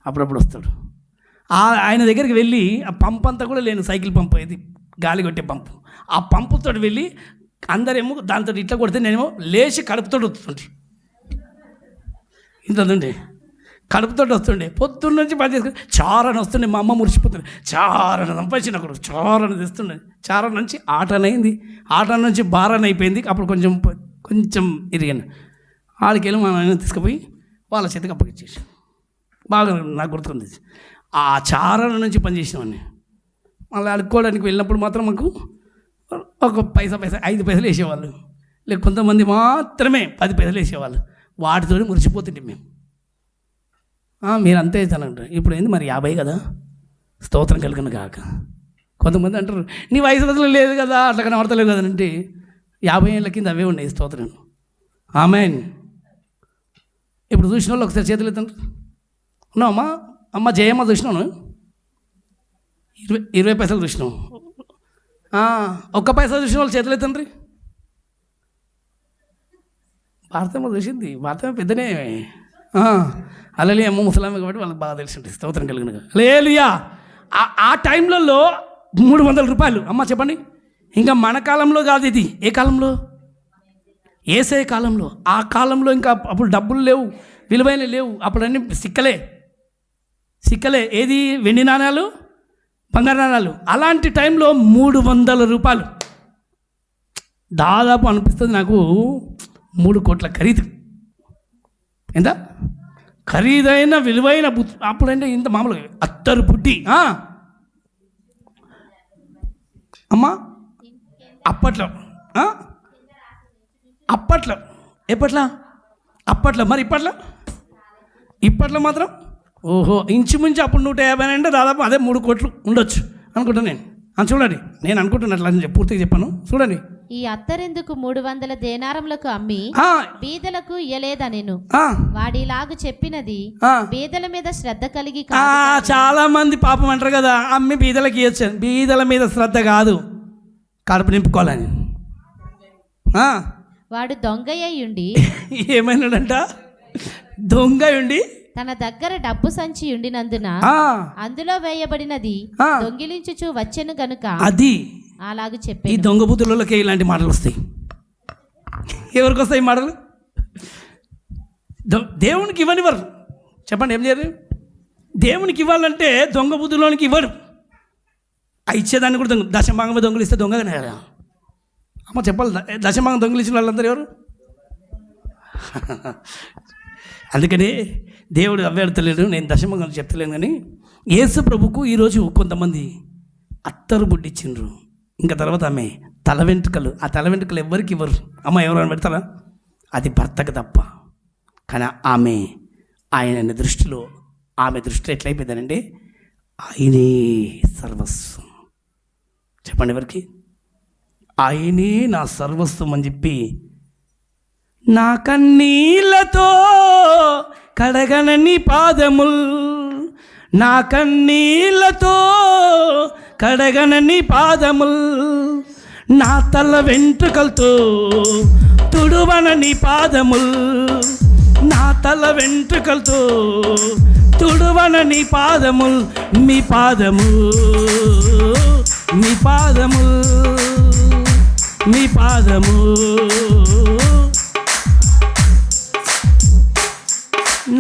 అప్పుడప్పుడు వస్తాడు. ఆయన దగ్గరికి వెళ్ళి ఆ పంపు అంతా కూడా లేను, సైకిల్ పంపు, ఇది గాలి కొట్టే పంపు. ఆ పంపుతో వెళ్ళి అందరేమో దాంతో ఇట్లా కొడితే నేనేమో లేచి కడుపుతో వస్తుంటే, ఇంతండి కడుపుతో వస్తుండే. పొద్దున్న నుంచి పని చేసుకుని చారణ వస్తుండే. మా అమ్మ మురిసిపోతుండే. చారణ సంపాదించిన అక్కడ చారణ తెస్తుండే. చారణ నుంచి ఆటనైంది, ఆటన నుంచి బారణ అయిపోయింది. అప్పుడు కొంచెం ఇరిగాను. ఆడికెళ్ళి మా నాయన తీసుకుపోయి వాళ్ళ చేతికి అప్పగిచ్చేసి, బాగా నాకు గుర్తుంది. ఆ చారణ నుంచి పనిచేసినామని. మళ్ళీ అడుక్కోవడానికి వెళ్ళినప్పుడు మాత్రం మాకు 1 పైసా 5 పైసలు వేసేవాళ్ళు. లేక కొంతమంది మాత్రమే 10 పైసలు వేసేవాళ్ళు. వాటితో మురిసిపోతుంటే మేము. మీరు అంతే ఇస్తానంటారు. ఇప్పుడు ఏంది మరి 50 కదా, స్తోత్రం కలిగిన కాక. కొంతమంది అంటారు నీ వయసు బదులు లేదు కదా, అట్లా కనబడతలేదు కదా అంటే 50 ఏళ్ళ కింద అవే ఉన్నాయి స్తోత్రం. ఆమేన్. ఇప్పుడు చూసిన వాళ్ళు ఒకసారి చేతులు ఎత్తండి. ఉన్నావమ్మా? అమ్మ జయమ్మ చూసినాను. 20 పైసలు చూసినావు. 1 పైసా చూసిన వాళ్ళు చేతులు ఎత్తండి. భారతమ్మ చూసింది. భారతమ్మ పెద్దనే. అలలి అమ్మ ముసలామ్మ కాబట్టి వాళ్ళకి బాగా తెలిసి ఉంటుంది. స్తోత్రం కలిగిన హల్లెలూయా. ఆ టైంలలో 300 రూపాయలు. అమ్మ చెప్పండి. ఇంకా మన కాలంలో కాదు ఇది. ఏ కాలంలో? యేసయ్య కాలంలో. ఆ కాలంలో ఇంకా అప్పుడు డబ్బులు లేవు, విలువైన లేవు. అప్పుడు అన్నీ సిక్కలే. సిక్కలే. ఏది? వెండి నాణాలు, బంగారు నాణాలు. అలాంటి టైంలో 300 రూపాయలు దాదాపు అనిపిస్తుంది నాకు 3 కోట్ల ఖరీదు. ఎంత ఖరీదైన విలువైన అప్పుడంటే ఇంత మామూలుగా అత్తరు పుట్టి అమ్మా అప్పట్లో ఎప్పట్లో మరి ఇప్పట్లో మాత్రం ఓహో ఇంచుమించు అప్పుడు 150 అంటే దాదాపు అదే 3 కోట్లు ఉండొచ్చు అనుకుంటాను నేను. చూడండి, నేను అనుకుంటున్నట్లు అని పూర్తిగా చెప్పాను. చూడండి, ఈ అత్తరెందుకు 300 దేనారములకు అమ్మి బీదలకు ఇయ్యలేదనెను. వాడిలాగు చెప్పినది బీదల మీద శ్రద్ధ కలిగి చాలా మంది పాపం అంటారు కదా, అమ్మి బీదలకు ఇయ్యొచ్చు. బీదల మీద శ్రద్ధ కాదు, కడుపు నింపుకోవాలని. వాడు దొంగయ్యుండి ఏమైనాడంట? దొంగయుండి తన దగ్గర డబ్బు సంచి ఉండినందున అందులో వేయబడినది దొంగిలించుచు వచ్చెను గనుక అది అలాగూ చెప్పి. ఈ దొంగ బుద్ధులకి ఇలాంటి మాటలు వస్తాయి. ఎవరికి వస్తాయి ఈ మాటలు? దేవునికి ఇవ్వనివ్వరు. చెప్పండి, ఏం చేయరు? దేవునికి ఇవ్వాలంటే దొంగ బుద్ధులోనికి ఇవ్వరు. ఇచ్చేదాన్ని కూడా దశభాగమే దొంగలిస్తే దొంగగానే కదా అమ్మ చెప్పాలి. దశభాగం దొంగలించిన వాళ్ళందరూ ఎవరు? అందుకని దేవుడు అవ్వేడతలేడు, నేను దశభాగం చెప్తలేను. కానీ యేసు ప్రభుకు ఈరోజు కొంతమంది అత్తరు బుడ్డిచ్చిండ్రు. ఇంకా తర్వాత ఆమె తల వెంట్రుకలు, ఆ తల వెంట్రుకలు ఎవరికి ఇవ్వరు. అమ్మ ఎవరైనా పెడతారా? అది భర్తకు తప్ప. కానీ ఆయన దృష్టిలో, ఆమె దృష్టిలో ఎట్లయిపోయిందనంటే ఆయనే సర్వస్వం. చెప్పండి ఎవరికి? ఆయనే నా సర్వస్వం అని చెప్పి నా కన్నీళ్ళతో కడగనని పాదముల్, నా కన్నీళ్ళతో కడగనని పాదముల్, నా తల వెంట్రుకలతో తుడువనని పాదముల్, నా తల వెంట్రుకలతో తుడువనని పాదముల్, మీ పాదము మీ పాదము మీ పాదము.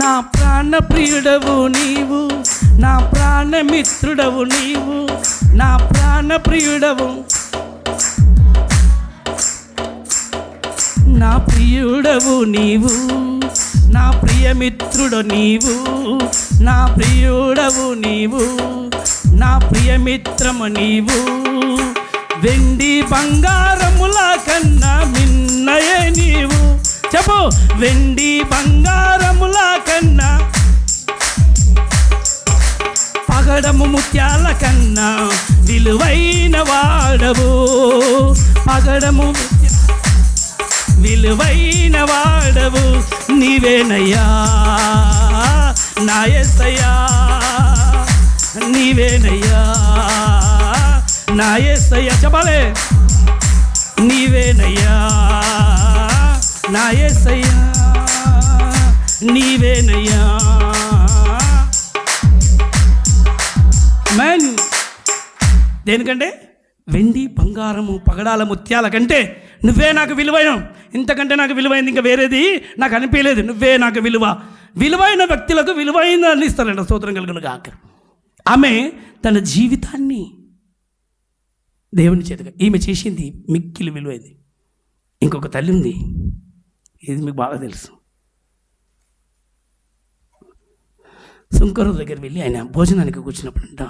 నా ప్రాణ ప్రియుడవు నీవు, నా ప్రాణమిత్రుడవు నీవు, నా ప్రాణ ప్రియుడవు, నా ప్రియుడవు నీవు, నా ప్రియమిత్రుడు నీవు, నా ప్రియుడవు నీవు, నా ప్రియమిత్రము నీవు. వెండి బంగారముల కన్నా మిన్నయే నీవు. చెప్పు, వెండి బంగారముల కన్నా, పగడము ముత్యాల కన్నా విలువైన వాడవు, పగడము విలువైన వాడవు నీవేనయ్యా నా యేసయ్యా, నీవేనయ్యా నా యేసయ్యా. చెప్పాలి, నీవేనయ్యా నా యేసయ్యా, నీవేనయ్యా. ఆమేన్. దేనికంటే వెండి బంగారము పగడాల ముత్యాల కంటే నువ్వే నాకు విలువైన, ఇంతకంటే నాకు విలువైంది ఇంకా వేరేది నాకు అనిపించలేదు. నువ్వే నాకు విలువైన వ్యక్తులకు విలువైన ఇస్తారంట. స్తోత్రం కలుగును గాక. ఆమె తన జీవితాన్ని దేవుని చేతగా ఈమె చేసింది మిక్కిలి విలువైంది. ఇంకొక తల్లి ఉంది, ఇది మీకు బాగా తెలుసు. సుంకరు దగ్గర వెళ్ళి ఆయన భోజనానికి కూర్చున్నప్పుడంట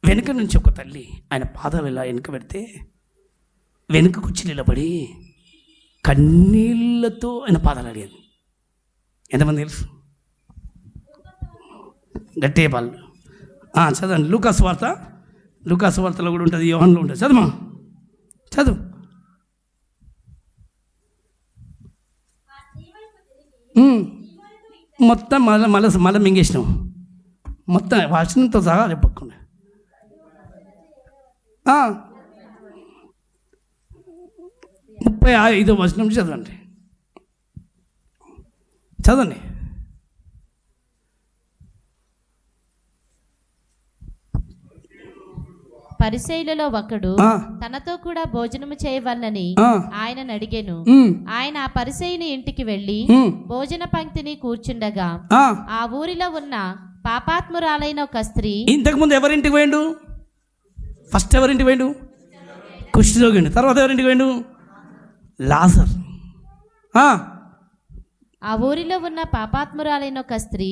వెనుక నుంచి ఒక తల్లి ఆయన పాదాలు ఇలా వెనుక పెడితే వెనుక కూర్చి నిలబడి కన్నీళ్ళతో ఆయన పాదాలు అడిగేది. ఎంతమంది తెలుసు? గట్టే పాలు చదవండి. లూకాసు వార్తలో కూడా ఉంటుంది, యోహానులో ఉంటుంది. చదువు. మొత్తం మళ్ళీ మింగేసినాం. మొత్తం వాచనంతో సహా చెప్పకుండా 35వ వచనం చదవండి. పరిసయ్యులలో ఒకడు తనతో కూడా భోజనము చేయవలనని ఆయనను అడిగెను. ఆయన ఆ పరిసయ్యుని ఇంటికి వెళ్ళి భోజన పంక్తిని కూర్చుండగా ఆ ఊరిలో ఉన్న పాపాత్మురాలైన ఒక స్త్రీ. ఇంతకుముందు ఎవరింటికి పోయిండు? ఫస్ట్ ఎవరింటికి పోయిండు? కుష్ఠరోగి. తర్వాత ఎవరింటికి పోయిండు? లాజర్. ఆ ఊరిలో ఉన్న పాపాత్మురాలైన ఒక స్త్రీ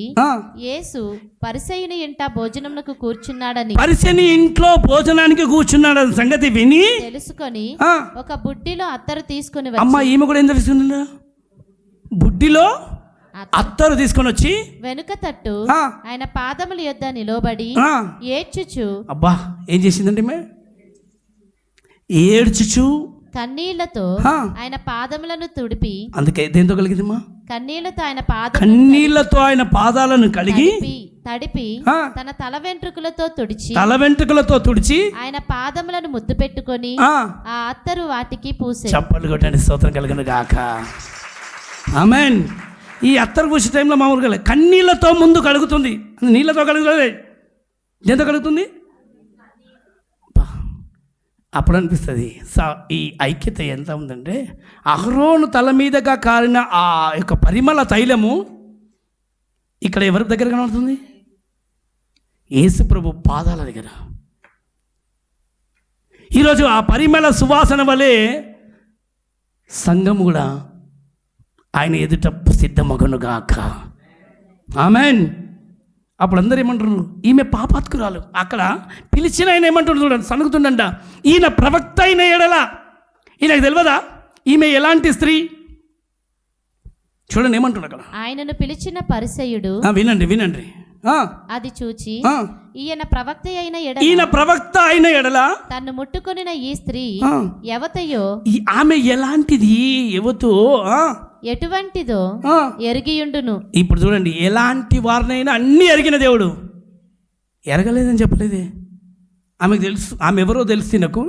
యేసు పరిసయ్యుని ఇంట భోజనమునకు కూర్చున్నాడని, పరిసయ్యుని ఇంట్లో భోజనానికి కూర్చున్నాడని సంగతి విని తెలుసుకొని ఒక బుడ్డిలో అత్తరు తీసుకుని అమ్మ ఈమె కూడా ఏం తెలుసుకుందా? బుడ్డిలో అత్తరు తీసుకొని వచ్చి వెనుక తట్టు ఆయన పాదముల యొద్ద నిలబడి ఏడ్చుచు. అబ్బా ఏం చేసిందంటే మే ఏడ్చుచు కన్నీళ్లతో ఆయన పాదములను తుడిపి. అందుకే దేంతో కలిగిందమ్మా? కన్నీళ్లతో ఆయన పాదాలను కడిగి తడిపి తన తల వెంట్రుకలతో తుడిచి ఆయన పాదములను ముద్దు పెట్టుకొని ఆ అత్తరు వాటికి పూసే. చప్పట్లు కొట్టండి, స్తోత్రం కలుగును గాక. ఆమేన్. ఈ అత్తరు పూసే టైంలో మామూలుగా కన్నీళ్లతో ముందు కడుగుతుంది. నీళ్ళతో కడుగుతుంది. దేంతో కడుగుతుంది? అప్పుడు అనిపిస్తుంది ఈ ఐక్యత ఎంత ఉందంటే, అహరోను తల మీదగా కారిన ఆ యొక్క పరిమళ తైలము ఇక్కడ ఎవరి దగ్గర కనబడుతుంది? యేసు ప్రభు పాదాల దగ్గర. ఈరోజు ఆ పరిమళ సువాసన వలె సంఘము కూడా ఆయన ఎదుట సిద్ధమగునుగాక. ఆమేన్. అప్పుడు అందరూ ఏమంటున్నారు? ఈమె పాపాత్కురాలు. అక్కడ పిలిచిన ఆయన ఏమంటున్నారు చూడండి, సనుగుతుండంట. ఈయన ప్రవక్త అయిన ఎడల ఈయనకు తెలియదా ఈమె ఎలాంటి స్త్రీ? చూడండి ఏమంటున్నాడు అక్కడ. ఆయనను పిలిచిన పరిసయ్యుడు వినండి అది చూచి ఈయన ప్రవక్త అయిన ఎడల తన్ను ముట్టుకొనిన ఈ స్త్రీ ఎవతయో, ఆమె ఎలాంటిది, ఎవతో ఎటువంటిదో ఎరిగియుండును. ఇప్పుడు చూడండి, ఎలాంటి వారినైనా అన్నీ ఎరిగిన దేవుడు ఎరగలేదని చెప్పలేదే. ఆమెకు తెలుసు, ఆమె ఎవరో తెలుసు నాకు,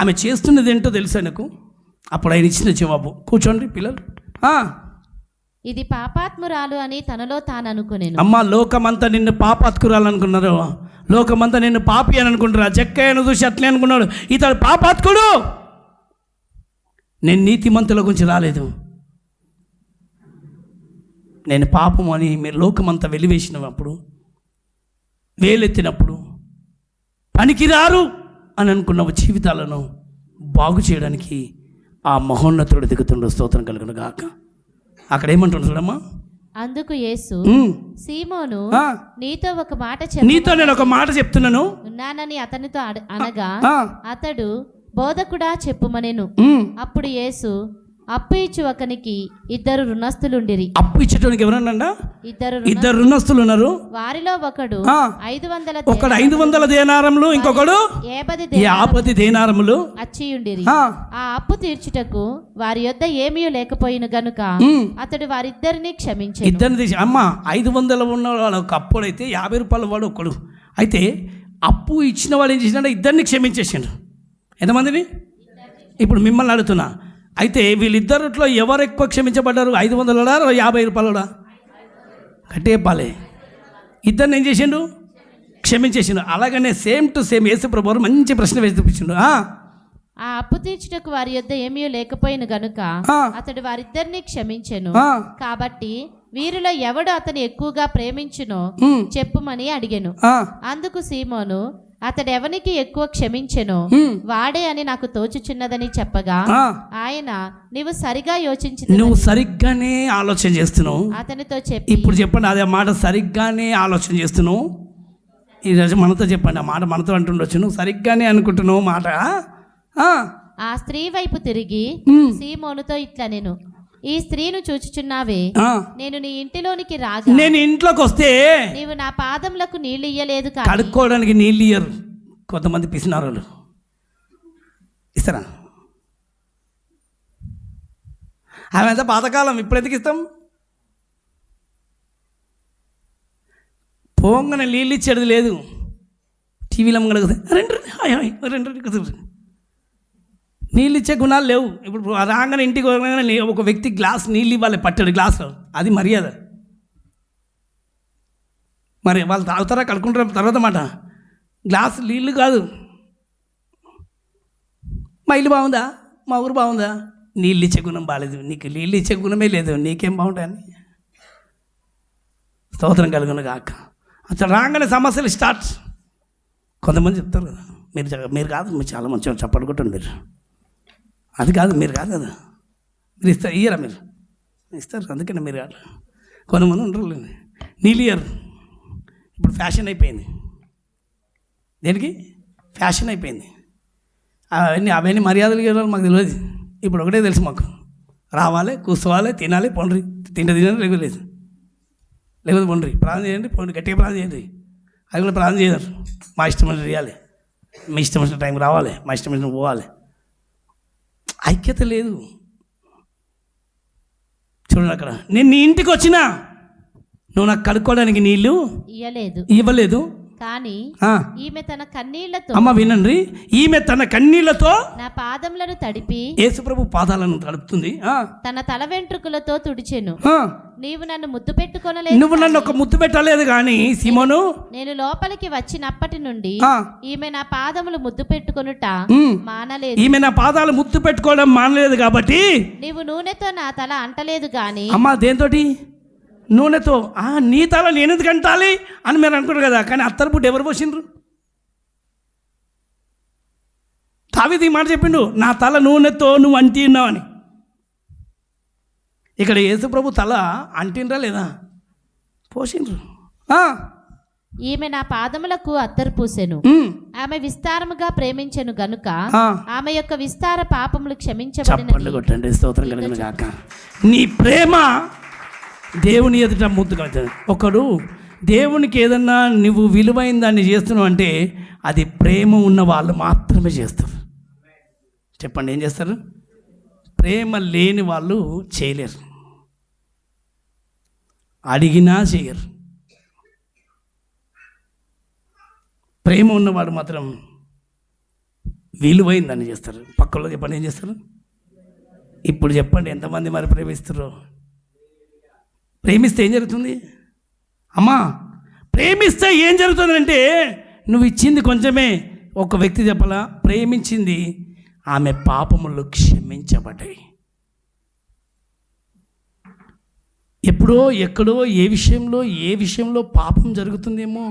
ఆమె చేస్తున్నది ఏంటో తెలుసు నాకు. అప్పుడు ఆయన ఇచ్చిన జవాబు, కూర్చోండి పిల్లలు. ఇది పాపాత్మురాలు అని తనలో తాను అనుకునేను. అమ్మ, లోకమంతా నిన్ను పాపాత్కురాలు అనుకున్నారు, లోకమంతా నిన్ను పాపి అని అనుకుంటున్నారు. జక్కయ్యను చూసి అట్లే అనుకున్నాడు, ఇతడు పాపాత్కుడు. నేను నీతిమంతుల గురించి రాలేదు, నేను పాపం అని మీరు లోకమంతా వెలివేసినప్పుడు, వేలెత్తినప్పుడు, పనికిరారు అని అనుకున్న జీవితాలను బాగు చేయడానికి ఆ మహోన్నతుడు దిగుతుండో. స్తోత్రం కలుగును గాక. అక్కడ ఏమంటున్నాడు చూడమ్మా. అందుకు యేసు, సీమోను, నీతో నేను ఒక మాట చెప్తున్నాను ఉన్నానని అతనితో అనగా, అతడు బోధకుడా చెప్పుమనెను. అప్పుడు యేసు, అప్పు ఇచ్చు ఒకనికి ఇద్దరు రుణస్తులుండిరి. అప్పు ఇచ్చేటానికి ఎవరన్నా? ఇద్దరు రుణస్తులు ఉన్నారు. వారిలో ఒకడు 500 దేనారములు, ఇంకొకడు 50 దేనారములు అచ్చియుండిరి. ఆ అప్పు తీర్చుటకు వారి యొద్ద ఏమీ లేకపోయిన గనుక అతడు వారిద్దరిని క్షమించాడు. ఇద్దరిని అమ్మ 500 ఉన్న వాడు ఒక అప్పుడైతే 50 రూపాయల వాడు ఒకడు. అయితే అప్పు ఇచ్చిన వాడు ఏం చేసినాడు? ఇద్దరిని క్షమించేసాడు. ఎంతమందిని? ఇప్పుడు మిమ్మల్ని అడుగుతున్నా, అయితే వీళ్ళిద్దరిలో ఎవరు ఎక్కువ క్షమించబడ్డారు? 500 50 రూపాయలడా? కట్టేపాలే. ఇద్దరిని ఏం చేసిండు? క్షమించేసిండు. అలాగనే సేమ్ టు సేమ్ యేసు ప్రభువు మంచి ప్రశ్న వేసి చూపించిండు. ఆ అప్పు తీర్చుటకు వారి యొద్ద ఏమీ లేకపోయిన గనుక అతడు వారిద్దరిని క్షమించెను. కాబట్టి వీరిలో ఎవడు అతని ఎక్కువగా ప్రేమించునో చెప్పుమని అడిగెను. అందుకు సీమోను, అతడు ఎవనికి ఎక్కువ క్షమించెనో వాడే అని నాకు తోచుచున్నదని చెప్పగా, ఆయన, నువ్వు సరిగ్గానే ఆలోచన చేస్తున్నావు అతనితో చెప్పి. ఇప్పుడు చెప్పండి, అదే మాట, సరిగ్గానే ఆలోచన చేస్తున్నావు. ఈరోజు మనతో చెప్పండి, ఆ మాట మనతో అంటుండొచ్చు. నువ్వు సరిగ్గానే అనుకుంటున్నావు మాట. ఆ స్త్రీ వైపు తిరిగి సీమోనుతో ఇట్లా, నేను ఈ స్త్రీను చూచుచున్నావే, నేను నీ ఇంటిలోనికి రాగా, నేను ఇంట్లోకి వస్తే నీవు నా పాదములకు నీళ్లు ఇయ్యలేదు, కడుక్కోవడానికి నీళ్ళు ఇయ్యరు. కొంతమంది పిసినారు వాళ్ళు. ఇస్తారా? ఆమె అంతా పాతకాలం, ఇప్పుడు ఎందుకు ఇస్తాం? పోంగనే నీళ్ళు ఇచ్చేది లేదు. టీవీలో రెండు నీళ్ళు ఇచ్చే గుణాలు లేవు. ఇప్పుడు రాగానే ఇంటికి రాగానే ఒక వ్యక్తి గ్లాస్ నీళ్ళు ఇవ్వాలి, పట్టాడు గ్లాస్, అది మర్యాద. మరి వాళ్ళు తాగుతారా, కడుక్కుంటారా తర్వాత మాట. గ్లాస్ నీళ్ళు కాదు. మా ఇల్లు బాగుందా, మా ఊరు బాగుందా, నీళ్ళు ఇచ్చే గుణం బాగాలేదు. నీకు నీళ్ళు ఇచ్చే గుణమే లేదు, నీకేం బాగుంటాయని. స్తోత్రం కలుగును గాక. అసలు రాగానే సమస్యలు స్టార్ట్. కొంతమంది చెప్తారు కదా, మీరు కాదు, మీరు చాలా మంచిగా చప్పట్లు కొట్టండి, మీరు అది కాదు, మీరు కాదు కదా, మీరు ఇస్తారు, ఇయ్యరా మీరు ఇస్తారు, అందుకని మీరు కాదు. కొంతమంది ఉంటారు నీళ్ళు ఇయ్యరు. ఇప్పుడు ఫ్యాషన్ అయిపోయింది. దేనికి ఫ్యాషన్ అయిపోయింది. అవన్నీ మర్యాదలు ఇవ్వాలి మాకు తెలియదు. ఇప్పుడు ఒకటే తెలుసు మాకు, రావాలి, కూర్చోవాలి, తినాలి, పండ్రి, తినాలి లేకపోలేదు, లేకపోతే పండ్రి, ప్రాణం చేయండి, పండ్రి గట్టిగా ప్రాణం చేయండి. అది కూడా ప్రాణం చేయరు. మా ఇష్టం వచ్చిన చేయాలి, మీ ఇష్టం వచ్చిన టైం రావాలి, మా ఇష్టం వచ్చిన పోవాలి. ఐక్యత లేదు. చూడండి, అక్కడ నేను నీ ఇంటికి వచ్చినా నువ్వు నాకు కడుక్కోవడానికి నీళ్ళు ఇవ్వలేదు. కానీ ఈమె తన కన్నీళ్లతో, అమ్మ వినండి, ఈమె తన కన్నీళ్లతో నా పాదములను తడిపి, యేసుప్రభు పాదాలను తడుపుతుంది, తన తల వెంట్రుకలతో తుడిచెను. నీవు నన్ను ముద్దు పెట్టుకొనలేదు, నువ్వు నన్ను ఒక ముద్దు పెట్టలేదు. కానీ సీమోను, నేను లోపలికి వచ్చినప్పటి నుండి ఈమె నా పాదములు ముద్దు పెట్టుకొనుట మానలేదు. ఈమె నా పాదాలు ముద్దు పెట్టుకోవడం మానలేదు కాబట్టి నీవు నూనెతో నా తల అంటలేదు. కానీ అమ్మ దేంతోటి? నూనెతో. నీ తల నేనెందుకు అంటాలి అని మీరు అనుకుంటారు కదా. కానీ అత్తరుపుట్టు ఎవరు పోసిండ్రు? దావీదు ఈ మాట చెప్పిండు, నా తల నూనెతో నువ్వు అంటిన్నావు అని. ఇక్కడ యేసుప్రభు తల అంటిండ్రా లేదా? పోసిండ్రు. ఈమె నా పాదములకు అత్తరు పూసెను. ఆమె విస్తారముగా ప్రేమించెను గనుక ఆమె యొక్క విస్తార పాపములు క్షమించబడినవి. కొట్టండి, స్తోత్రం కలుగును గాక. నీ ప్రేమ దేవుని ఎదుట ముద్దుగా. ఒకడు దేవునికి ఏదన్నా నువ్వు విలువైన దాన్ని చేస్తున్నావు అంటే అది ప్రేమ ఉన్న వాళ్ళు మాత్రమే చేస్తారు. చెప్పండి, ఏం చేస్తారు? ప్రేమ లేని వాళ్ళు చేయలేరు, అడిగినా చేయరు. ప్రేమ ఉన్నవాడు మాత్రం విలువైన దాన్ని చేస్తారు. పక్కలో చెప్పండి, ఏం చేస్తారు? ఇప్పుడు చెప్పండి, ఎంతమంది మరి ప్రేమిస్తారో? ప్రేమిస్తే ఏం జరుగుతుంది? అమ్మా, ప్రేమిస్తే ఏం జరుగుతుంది అంటే, నువ్వు ఇచ్చింది కొంచెమే. ఒక వ్యక్తి చెప్పాలా, ప్రేమించింది, ఆమె పాపములు క్షమించబడ్డాయి. ఎప్పుడో ఎక్కడో ఏ విషయంలో పాపం జరుగుతుందేమో,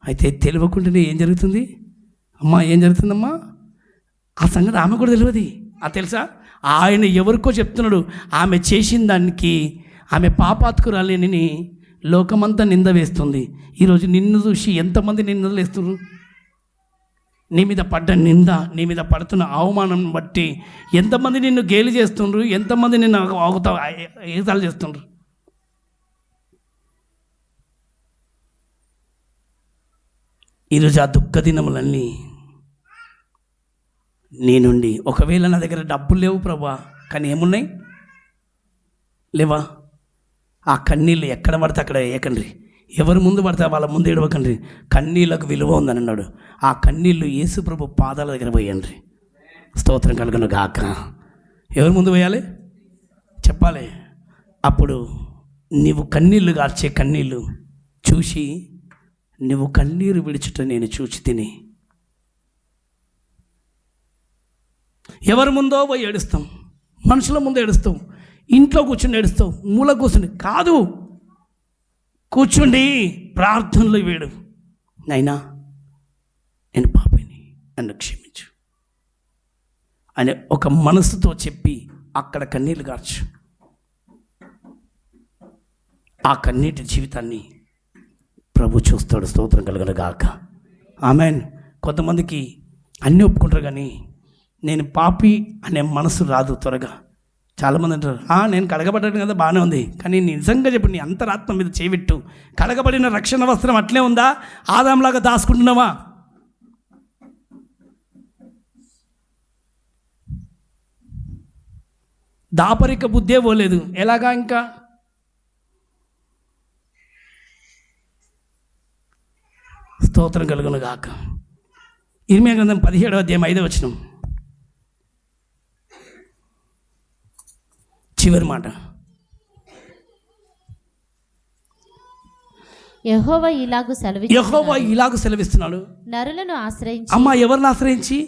అయితే తెలియకుండానే ఏం జరుగుతుంది? అమ్మా, ఏం జరుగుతుందమ్మా? ఆ సంగతి ఆమె కూడా తెలియదు. తెలుసా, ఆయన ఎవరికో చెప్తున్నాడు. ఆమె చేసిన దానికి, ఆమె పాపాత్కురాలేని లోకమంతా నింద వేస్తుంది. ఈరోజు నిన్ను చూసి ఎంతమంది నిందలు వేస్తున్నారు? నీ మీద పడ్డ నింద, నీ మీద పడుతున్న అవమానం బట్టి ఎంతమంది నిన్ను గేలి చేస్తుండ్రు, ఎంతమంది నిన్ను ఏసాలు చేస్తుండ్రు. ఈరోజు ఆ దుఃఖ దినములన్నీ నీ నుండి, ఒకవేళ నా దగ్గర డబ్బులు లేవు ప్రభా, కానీ ఏమున్నాయి? లేవా? ఆ కన్నీళ్ళు ఎక్కడ పడితే అక్కడ వేయకండి. ఎవరి ముందు పడితే వాళ్ళ ముందు ఏడవకండి. కన్నీళ్ళకు విలువ ఉందని అన్నాడు. ఆ కన్నీళ్ళు యేసుప్రభు పాదాల దగ్గర పోయండి. స్తోత్రం కలుగును గాక. ఎవరి ముందు పోయాలి? చెప్పాలి. అప్పుడు నీవు కన్నీళ్ళు గార్చే కన్నీళ్ళు చూసి, నువ్వు కన్నీరు విడిచుట నేను చూచి తిని. ఎవరి ముందో పోయి ఏడుస్తాం, మనుషుల ముందు ఏడుస్తాం, ఇంట్లో కూర్చుని ఏడుస్తావు, మూల కూర్చుని కాదు, కూర్చుండి ప్రార్థనలు వేడు, నైనా నేను పాపిని, నన్ను క్షమించు అని ఒక మనసుతో చెప్పి అక్కడ కన్నీళ్ళు గార్చు. ఆ కన్నీటి జీవితాన్ని ప్రభు చూస్తాడు. స్తోత్రం కలుగును గాక. ఆమెన్. కొంతమందికి అన్నీ ఒప్పుకుంటారు, కానీ నేను పాపి అనే మనసు రాదు త్వరగా. చాలామంది అంటారు, నేను కడగబడ్డాను కదా, బాగానే ఉంది, కానీ నిజంగా చెప్పి నీ అంతరాత్మ మీద చేపెట్టు. కడగబడిన రక్షణ వస్త్రం అట్లే ఉందా? ఆదాంలాగా దాచుకుంటున్నావా? దాపరిక బుద్ధే పోలేదు. ఎలాగా? ఇంకా స్తోత్రం కలుగును గాక. ఇర్మియా గ్రంథం 17వ అధ్యాయం 5వ వచనం చివరి మాట. యెహోవా ఇలాగు సెలవిస్తున్నాడు, నరులను ఆశ్రయించి. అమ్మ, ఎవరిని ఆశ్రయించి?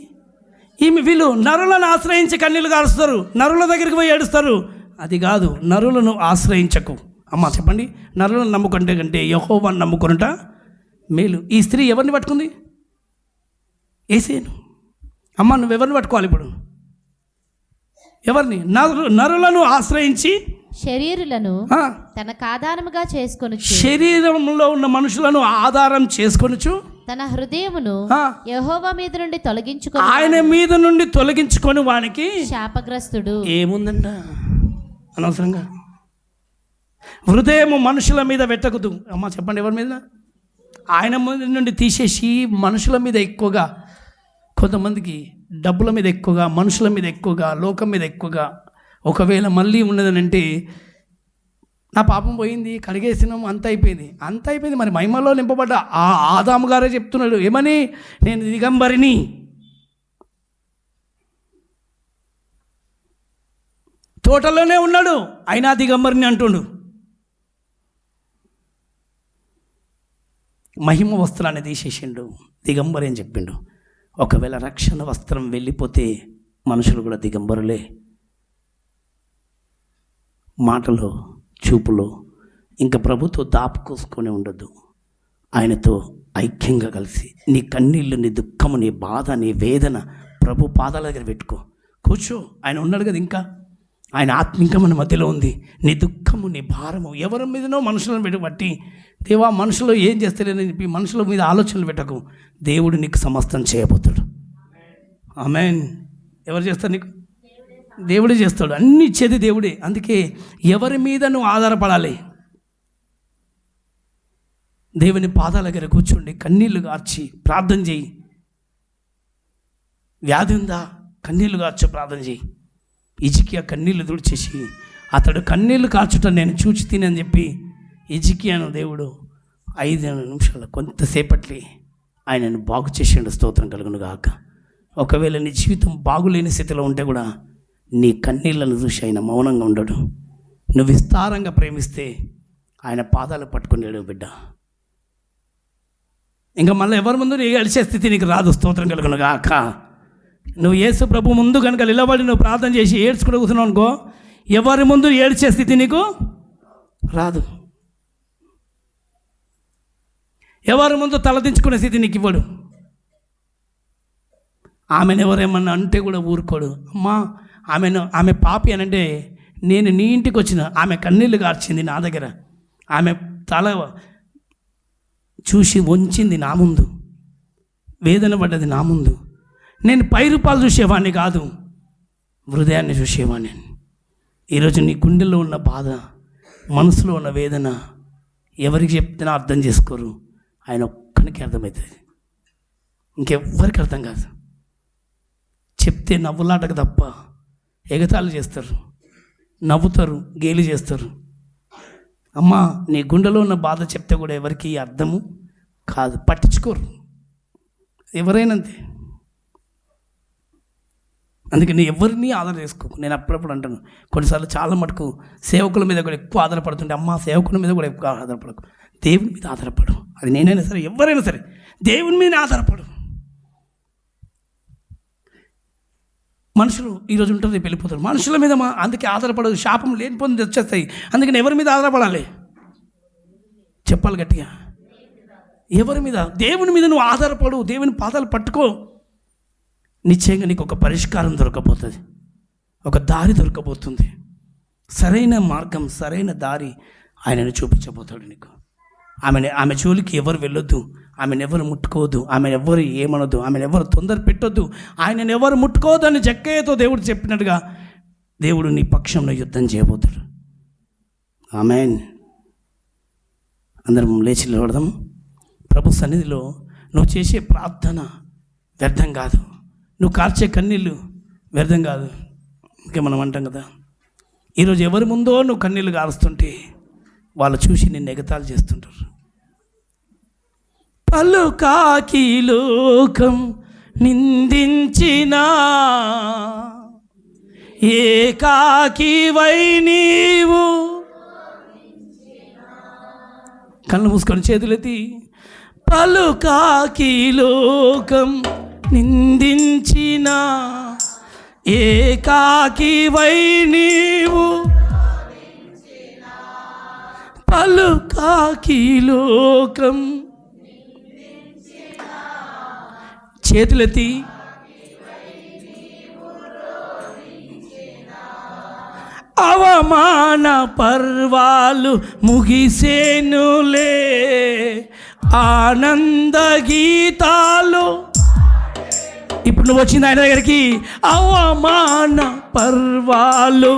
ఈమె వీళ్ళు నరులను ఆశ్రయించి కన్నీళ్ళు కారుస్తారు, నరుల దగ్గరికి పోయి ఏడుస్తారు. అది కాదు, నరులను ఆశ్రయించకు. అమ్మ చెప్పండి, నరులను నమ్ముకుంటే కంటే యెహోవాను నమ్ముకొనుట మేలు. ఈ స్త్రీ ఎవరిని పట్టుకుంది? యేసేను. అమ్మ నువ్వెవరిని పట్టుకోవాలి ఇప్పుడు? ఎవరిని? నరులను ఆశ్రయించి శరీరులను తనకు ఆధారముగా చేసుకొని, శరీరంలో ఉన్న మనుషులను ఆధారం చేసుకొనుచు తన హృదయమును యెహోవా మీద నుండి తొలగించుకొని, ఆయన మీద నుండి తొలగించుకొని వానికి శాపగ్రస్తుడు. ఏముందంట అనవసరంగా హృదయము మనుషుల మీద పెట్టకూడదు. అమ్మ చెప్పండి, ఎవరి మీద? ఆయన మీద నుండి తీసేసి మనుషుల మీద ఎక్కువగా, కొంతమందికి డబ్బుల మీద ఎక్కువగా, మనుషుల మీద ఎక్కువగా, లోకం మీద ఎక్కువగా. ఒకవేళ మళ్ళీ ఉన్నదనంటే నా పాపం పోయింది, కడిగేసినాం, అంత అయిపోయింది. మరి మహిమలో నింపబడ్డ ఆ ఆదాము గారే చెప్తున్నాడు ఏమని? నేను దిగంబరిని. తోటలోనే ఉన్నాడు, అయినా దిగంబరిని అంటుండు. మహిమ వస్త్రాన్ని తీసేసిండు, దిగంబరి అని చెప్పిండు. ఒకవేళ రక్షణ వస్త్రం వెళ్ళిపోతే మనుషులు కూడా దిగంబరులే. మాటలో, చూపులో ఇంకా ప్రభుతో దాపుకోసుకొని ఉండొద్దు. ఆయనతో ఐక్యంగా కలిసి నీ కన్నీళ్ళు, నీ దుఃఖము, నీ బాధ, నీ వేదన ప్రభు పాదాల దగ్గర పెట్టుకో, కూర్చో. ఆయన ఉన్నాడు కదా, ఇంకా ఆయన ఆత్మ ఇంకా మన మధ్యలో ఉంది. నీ దుఃఖము, నీ భారము ఎవరి మీదనో మనుషులను పెట్టి, దేవా మనుషులు ఏం చేస్తలేదని చెప్పి మనుషుల మీద ఆలోచనలు పెట్టకు. దేవుడు నీకు సమస్తం చేయబోతాడు. ఆమేన్. ఎవరు చేస్తారు నీకు? దేవుడే చేస్తాడు. అన్ని ఇచ్చేది దేవుడే. అందుకే ఎవరి మీద నువ్వు ఆధారపడాలి? దేవుని పాదాల దగ్గర కూర్చోండి, కన్నీళ్లు గార్చి ప్రార్థన చేయి. వ్యాధి ఉందా? కన్నీళ్లు గార్చి ప్రార్థన చేయి. హిజ్కియా కన్నీళ్లు తుడిచేసి, అతడు కన్నీళ్లు కార్చుట నేను చూచి తినని చెప్పి హిజ్కియాను దేవుడు 5 నిమిషాలు కొంతసేపట్లే ఆయనను బాగు చేసిండు. స్తోత్రం కలుగును గాక. ఒకవేళ నీ జీవితం బాగులేని స్థితిలో ఉంటే కూడా నీ కన్నీళ్లను చూసి ఆయన మౌనంగా ఉండడు. నువ్వు విస్తారంగా ప్రేమిస్తే ఆయన పాదాలు పట్టుకునేడు బిడ్డ. ఇంకా మళ్ళీ ఎవరి ముందు ఏడ్చే స్థితి నీకు రాదు. స్తోత్రం కలుగును గాక. నువ్వు యేసు ప్రభు ముందు కనుక నిలబడి నువ్వు ప్రార్థన చేసి ఏడ్చుకుంటూ కూర్చున్నావు అనుకో, ఎవరి ముందు ఏడ్చే స్థితి నీకు రాదు. ఎవరి ముందు తలదించుకునే స్థితి నీకు ఇవ్వడు. ఆమెను ఎవరేమన్నా అంటే కూడా ఊరుకోడు. అమ్మా ఆమె పాపి అని అంటే, నేను నీ ఇంటికి వచ్చిన, ఆమె కన్నీళ్ళు కార్చింది నా దగ్గర, ఆమె తల చూసి వంచింది నా ముందు, వేదన పడ్డది నా ముందు. నేను పై రూపాలు చూసేవాడిని కాదు, హృదయాన్ని చూసేవాడిని. ఈరోజు నీ గుండెల్లో ఉన్న బాధ, మనసులో ఉన్న వేదన ఎవరికి చెప్తున్నా అర్థం చేసుకోరు. ఆయన ఒక్కనికి అర్థమవుతుంది, ఇంకెవ్వరికి అర్థం కాదు. చెప్తే నవ్వులాటకు తప్ప ఎగతాళి చేస్తారు, నవ్వుతారు, గేలి చేస్తారు. అమ్మా నీ గుండెలో ఉన్న బాధ చెప్తే కూడా ఎవరికి అర్థము కాదు, పట్టించుకోరు ఎవరైనా అంతే. అందుకే నేను ఎవరిని ఆధార చేసుకోకు. నేను అప్పుడప్పుడు అంటాను, కొన్నిసార్లు చాలా మటుకు సేవకుల మీద కూడా ఎక్కువ ఆధారపడుతుంటే, అమ్మ సేవకుల మీద కూడా ఎక్కువ ఆధారపడకు, దేవుని మీద ఆధారపడు. అది నేనైనా సరే ఎవరైనా సరే దేవుని మీద ఆధారపడు. మనుషులు ఈరోజు ఉంటారు, రేపు వెళ్ళిపోతారు. మనుషుల మీద అందుకే ఆధారపడదు, శాపం లేనిపోయింది వచ్చేస్తాయి. అందుకని ఎవరి మీద ఆధారపడాలి చెప్పాలి గట్టిగా? ఎవరి మీద? దేవుని మీద నువ్వు ఆధారపడు, దేవుని పాదాలు పట్టుకో. నిశ్చయంగా నీకు ఒక పరిష్కారం దొరకబోతుంది, ఒక దారి దొరకబోతుంది. సరైన మార్గం, సరైన దారి ఆయనను చూపించబోతాడు నీకు. ఆమె జోలికి ఎవరు వెళ్ళొద్దు, ఆమెను ఎవరు ముట్టుకోవద్దు, ఆమెను ఎవరు ఏమనొద్దు, ఆమెను ఎవరు తొందర పెట్టొద్దు, ఆయనను ఎవరు ముట్టుకోవద్దు అని జక్కయ్యతో దేవుడు చెప్పినట్టుగా దేవుడు నీ పక్షంలో యుద్ధం చేయబోతాడు. ఆమేన్. అందరం లేచి నిలబడదాం. ప్రభు సన్నిధిలో నువ్వు చేసే ప్రార్థన వ్యర్థం కాదు, నువ్వు కార్చే కన్నీళ్ళు వ్యర్థం కాదు. ఇంకా మనం అంటాం కదా, ఈరోజు ఎవరి ముందో నువ్వు కన్నీళ్ళు కారుస్తుంటే వాళ్ళు చూసి నిన్ను ఎగతాళి చేస్తుంటారు. పలుకాకి లోకం నిందించినా, ఏకాకివై నీవు. కళ్ళు మూసుకొని చేతులెత్తి, పలుకాకి లోకం నిందించినా, ఏకాకివై నీవు. పలుకాకి లోకం చేతులెత్తి అవమాన పర్వాలు ముగిసేనులే, ఆనంద గీతాలు. ఇప్పుడు నువ్వు వచ్చింది ఆయన దగ్గరికి. అవమాన పర్వాలు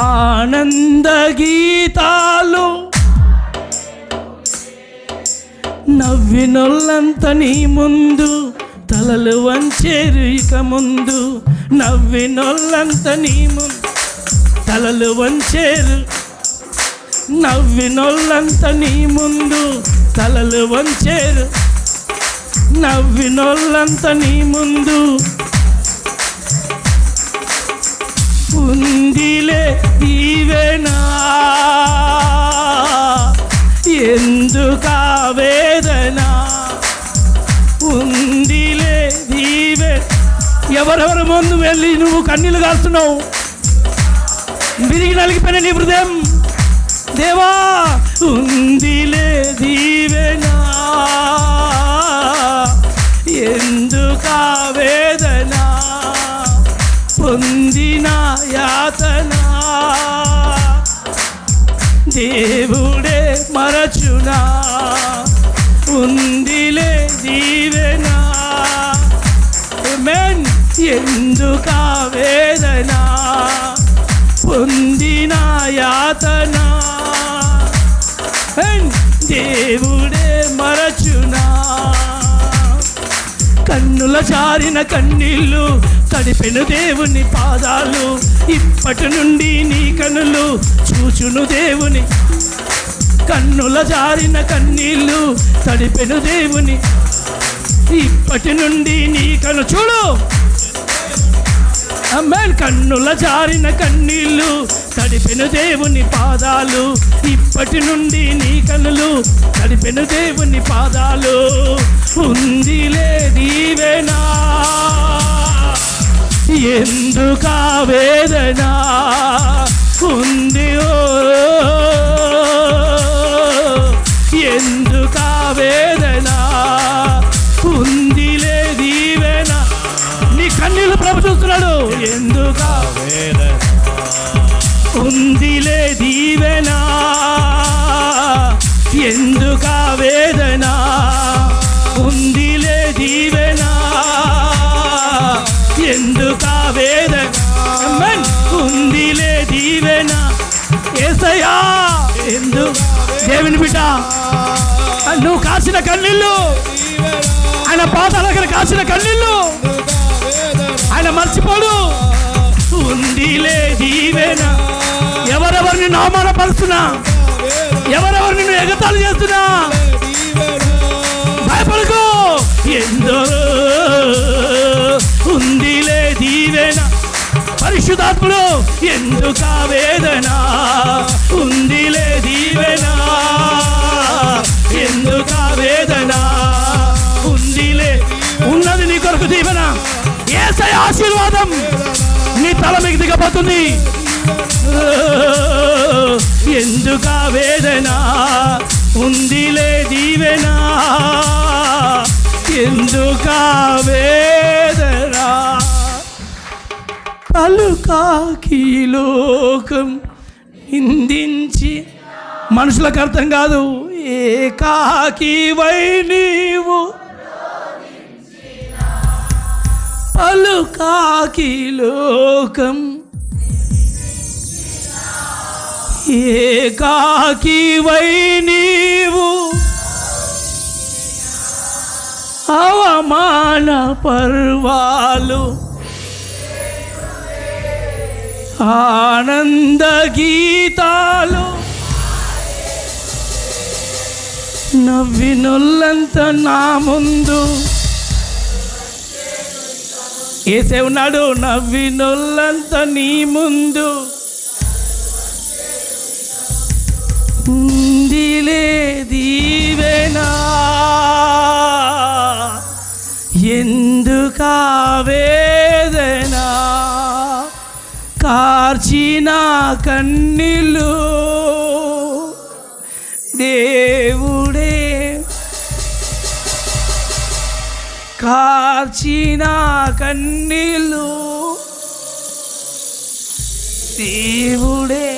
ఆనంద గీతాలు, నవ్వినొల్లంత నీ ముందు తలలు వంచేరు ఇక ముందు. నవ్వినొల్లంత నీ ముందు తలలు వంచేరు, నవ్వినొల్లంత నీ ముందు తలలు వంచేరు, నవ్వినొల్లంత నీ ముందు ఉందిలే దీవెనా. ఎందుకా వేదన ఉందిలే దీవెన. ఎవరెవరి ముందు వెళ్ళి నువ్వు కన్నీళ్ళు కాస్తున్నావు, విరిగి నలిగిపోయిన నీ హృదయం. దేవా ఉందిలే దీవెనా, ఎందుకా వేదన పొందిన యాతన. దేవుడే మరచునా ఉందిలే దీవెనా. ఆమేన్. ఎందుకా వేదన పొందిన యాతన, దేవుడే మరచునా. కన్నుల జారిన కన్నీళ్ళు తడిపెను దేవుని పాదాలు, ఇప్పటి నుండి నీ కనులు చూచును దేవుని. కన్నుల జారిన కన్నీళ్ళు తడిపెను దేవుని, ఇప్పటి నుండి నీ కను చూడు. ఆమేన్. కన్నుల జారిన కన్నీళ్ళు తడిపెను దేవుని పాదాలు, ఇప్పటి నుండి నీ కనులు తడిపెను దేవుని పాదాలు. ఉందిలే దీవెనా, ఎందుకా వేదన ఉంది, ఎందుకా వేదన ఉందిలే దీవెన. నీ కన్నీళ్ళు ప్రభు చూస్తున్నాడు. ఎందుకా వేదన ఉందిలే దీవెన, ఎందుకా వేదన ఉందిలే దీవెన, ఎందుకా వేదన. ఆమేన్. ఉందిలే దీవెన. యేసయ్యా దేవుని బిడ్డ, నువ్వు కాసిన కన్నీళ్ళు, ఆయన పాదాల దగ్గర కాసిన కన్నీళ్ళు ఆయన మర్చిపోడు. ఉందిలే దీవెన. ఎవరెవరిని అవమానపరుస్తున్నా, ఎవరెవరు నిన్ను ఎగతాళి చేస్తున్నా భయపడకు. ఎందరో ఉందిలే దీవెన. పరిశుద్ధాత్ముడు ఎందుకా వేదన ఉందిలే దీవెన, ఎందుకా వేదన ఉందిలే. ఉన్నది నీ కొరకు దీవెన. యేసయ్య ఆశీర్వాదం నీ తల మీకు దిగబోతుంది. ఎందుకా వేదన ఉందిలే దీవెన, ఎందుకా వేదన. పలుకాకి లోకం నిందించి, మనుషులకు అర్థం కాదు, ఏకాకి వై నీవు పలుకాకి లోకం ఏకాకి వై నీవు అవమాన పర్వాలు ఆనంద గీతాలు నవ్వినొల్లంత నా ముందు ఏసే ఉన్నాడు. నవ్వినొల్లంత నీ ముందు ఉందిలే దీవెనా, ఎందుకా వేదన కార్చిన కన్నీళ్ళు దేవుడే కార్చిన కన్నీళ్ళు దేవుడే